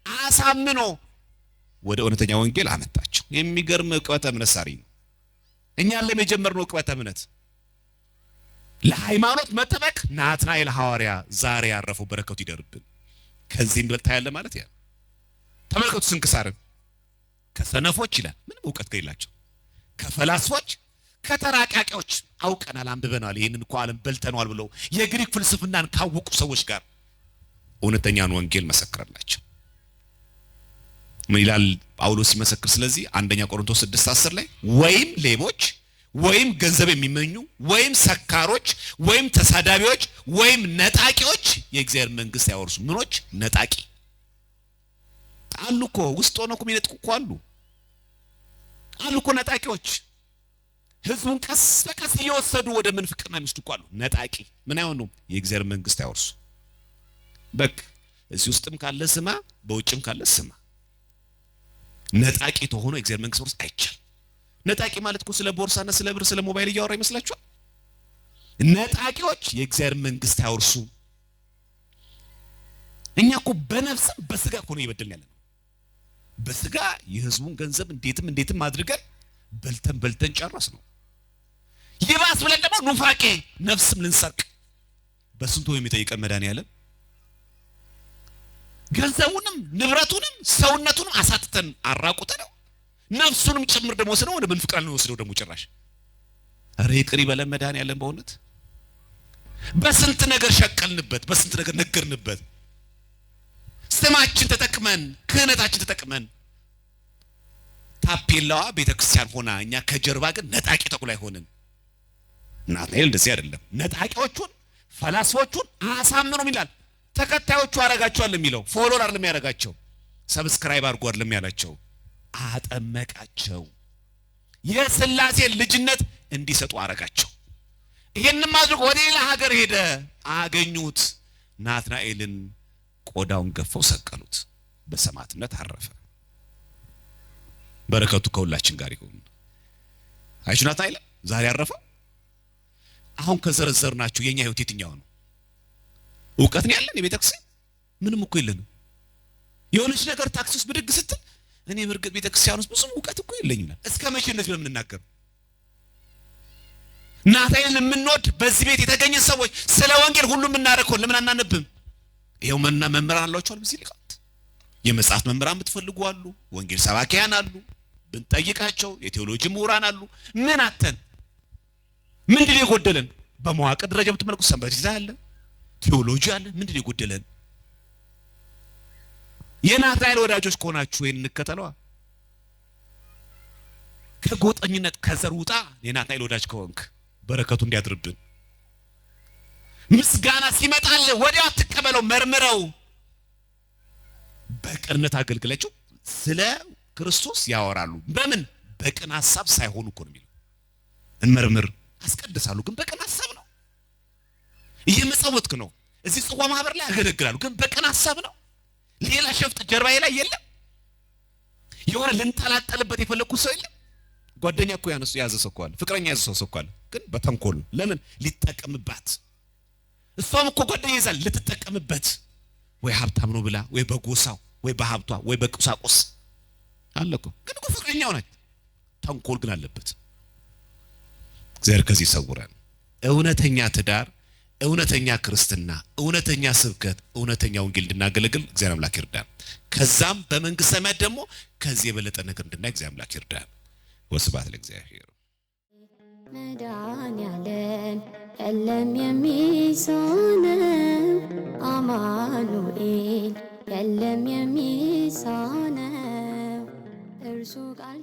አሳምኖ ወደ እውነተኛ ወንጌል አመጣቸው። የሚገርም ዕቅበተ እምነት ሳሪ ነው። እኛ ለመጀመርነው ዕቅበተ እምነት ለሃይማኖት መጠበቅ ናትናኤል ሐዋርያ ዛሬ ያረፈው በረከቱ ይደርብን። ከዚህም በልታ ያለ ማለት ያ ተመልከቱ። ስንክሳርን ከሰነፎች ይላል ምንም ዕውቀት ከሌላቸው ከፈላስፎች ከተራቃቂዎች አውቀናል አንብበናል ይሄንን እኮ ዓለም በልተናል ብለው የግሪክ ፍልስፍናን ካወቁ ሰዎች ጋር እውነተኛን ወንጌል መሰከረላቸው። ምን ይላል ጳውሎስ ሲመሰክር? ስለዚህ አንደኛ ቆሮንቶስ 6:10 ላይ ወይም ሌቦች ወይም ገንዘብ የሚመኙ ወይም ሰካሮች ወይም ተሳዳቢዎች ወይም ነጣቂዎች የእግዚአብሔር መንግስት ያወርሱ። ምኖች? ነጣቂ አሉ እኮ ውስጥ ሆነው እኮ የሚነጥቁ እኮ አሉ እኮ ነጣቂዎች። ህዝቡን ቀስ በቀስ እየወሰዱ ወደ ምንፍቅና የሚወስዱ እኮ አሉ። ነጣቂ ምን አይሆኑ? የእግዚአብሔር መንግስት ያወርሱ። በቃ እዚህ ውስጥም ካለ ስማ፣ በውጭም ካለ ስማ። ነጣቂ ተሆኖ የእግዚአብሔር መንግስት ወርስ አይቻል። ነጣቂ ማለት እኮ ስለ ቦርሳና ስለ ብር ስለ ሞባይል እያወራ ይመስላችኋል? ነጣቂዎች የእግዚአብሔር መንግስት ያወርሱ። እኛ እኮ በነፍስም በስጋ እኮ ነው እየበደልን ያለነው። በስጋ የህዝቡን ገንዘብ እንዴትም አድርገን በልተን ጨረስ ነው። ይባስ ብለን ደግሞ ኑፋቄ ነፍስም ልንሰርቅ በስንቱ የሚጠይቀን መድኃኒዓለም ገንዘቡንም ንብረቱንም ሰውነቱንም አሳጥተን አራቁተን ነፍሱንም ጭምር ደግሞ ወስደው ወደ ምንፍቅና ነው ወስደው ደግሞ ጭራሽ አረ ይቅር ይበለን መድኃኒዓለም። በእውነት በስንት ነገር ሸቀልንበት፣ በስንት ነገር ነገርንበት። ስማችን ተጠቅመን ክህነታችን ተጠቅመን ታፔላዋ ቤተክርስቲያን ሆና እኛ ከጀርባ ግን ነጣቂ ተኩላይ ሆነን። ናትናኤል እንደዚህ አይደለም። ነጣቂዎቹን ፈላስፎቹን አሳምነው ይላል። ተከታዮቹ አረጋቸዋል የሚለው ፎሎወር አይደለም ያረጋቸው፣ ሰብስክራይብ አድርጎ አይደለም ያላቸው፣ አጠመቃቸው። የሥላሴ ልጅነት እንዲሰጡ አረጋቸው። ይሄንንም አድርጎ ወደ ሌላ ሀገር ሄደ። አገኙት። ናትናኤልን ቆዳውን ገፈው ሰቀሉት። በሰማዕትነት አረፈ። በረከቱ ከሁላችን ጋር ይሁን። አይሹ ናትናኤል ዛሬ አረፈ። አሁን ከዘረዘርናቸው የኛ ህይወት የትኛው ነው? እውቀት ነው ያለን? የቤተክርስቲያን ምንም እኮ የለንም። የሆነች ነገር ታክሲ ውስጥ ብድግ ስትል እኔ በርግጥ ቤተክርስቲያን ውስጥ ብዙም እውቀት እኮ የለኝም። እስከ መቼ እንደዚህ የምንናገር? ናትናኤልን የምንወድ በዚህ ቤት የተገኘ ሰዎች ስለ ወንጌል ሁሉም እናረከው ለምን አናነብም? ይሄው መምህራን አሏቸው በዚህ ሊቃውንት የመጽሐፍ መምህራን ብትፈልጉ አሉ፣ ወንጌል ሰባኪያን አሉ፣ ብንጠይቃቸው የቴዎሎጂ ምሁራን አሉ። ምን አተን ምንድን ነው የጎደለን? በመዋቅር ደረጃ ብትመለከቱ ሰንበት ይዛል ቴዎሎጂ አለ። ምንድን ነው የጎደለን? የናትናኤል ወዳጆች ከሆናችሁ ይሄን እንከተለዋ። ከጎጠኝነት ከዘር ውጣ። የናትናኤል ወዳጅ ከሆንክ በረከቱ እንዲያድርብን። ምስጋና ሲመጣል ወዲያው አትቀበለው፣ መርምረው። በቅንነት አገልግላቸው ስለ ክርስቶስ ያወራሉ። በምን? በቅን ሐሳብ ሳይሆኑ እኮ ነው የሚለው። እንመርምር አስቀድሳሉ፣ ግን በቅን ሐሳብ ነው። እየመጸወትክ ነው። እዚህ ጽዋ ማህበር ላይ ያገለግላሉ፣ ግን በቅን ሐሳብ ነው። ሌላ ሸፍጥ ጀርባዬ ላይ የለም። የሆነ ልንጠላጠልበት የፈለኩ ሰው የለም። ጓደኛ እኮ ያዘ ሰው እኮ አለ፣ ፍቅረኛ ያዘ ሰው እኮ አለ፣ ግን በተንኮል ለምን ሊጠቀምባት። እሷም እኮ ጓደኛ ይዛል ልትጠቀምበት፣ ወይ ሀብታም ነው ብላ፣ ወይ በጎሳው፣ ወይ በሀብቷ፣ ወይ በቁሳቁስ አለ እኮ፣ ግን እኮ ፍቅረኛው ናት። ተንኮል ግን አለበት። እግዚአብሔር ከዚህ ይሰውራል። እውነተኛ ትዳር፣ እውነተኛ ክርስትና፣ እውነተኛ ስብከት፣ እውነተኛ ወንጌል እንድናገለግል እግዚአብሔር አምላክ ይርዳን። ከዛም በመንግስተ ሰማያት ደግሞ ከዚህ የበለጠ ነገር እንድናይ እግዚአብሔር አምላክ ይርዳን። ወስብሐት ለእግዚአብሔር። መድኃኒዓለም የለም የሚሳነው፣ አማኑኤል የለም የሚሳነው፣ እርሱ ቃል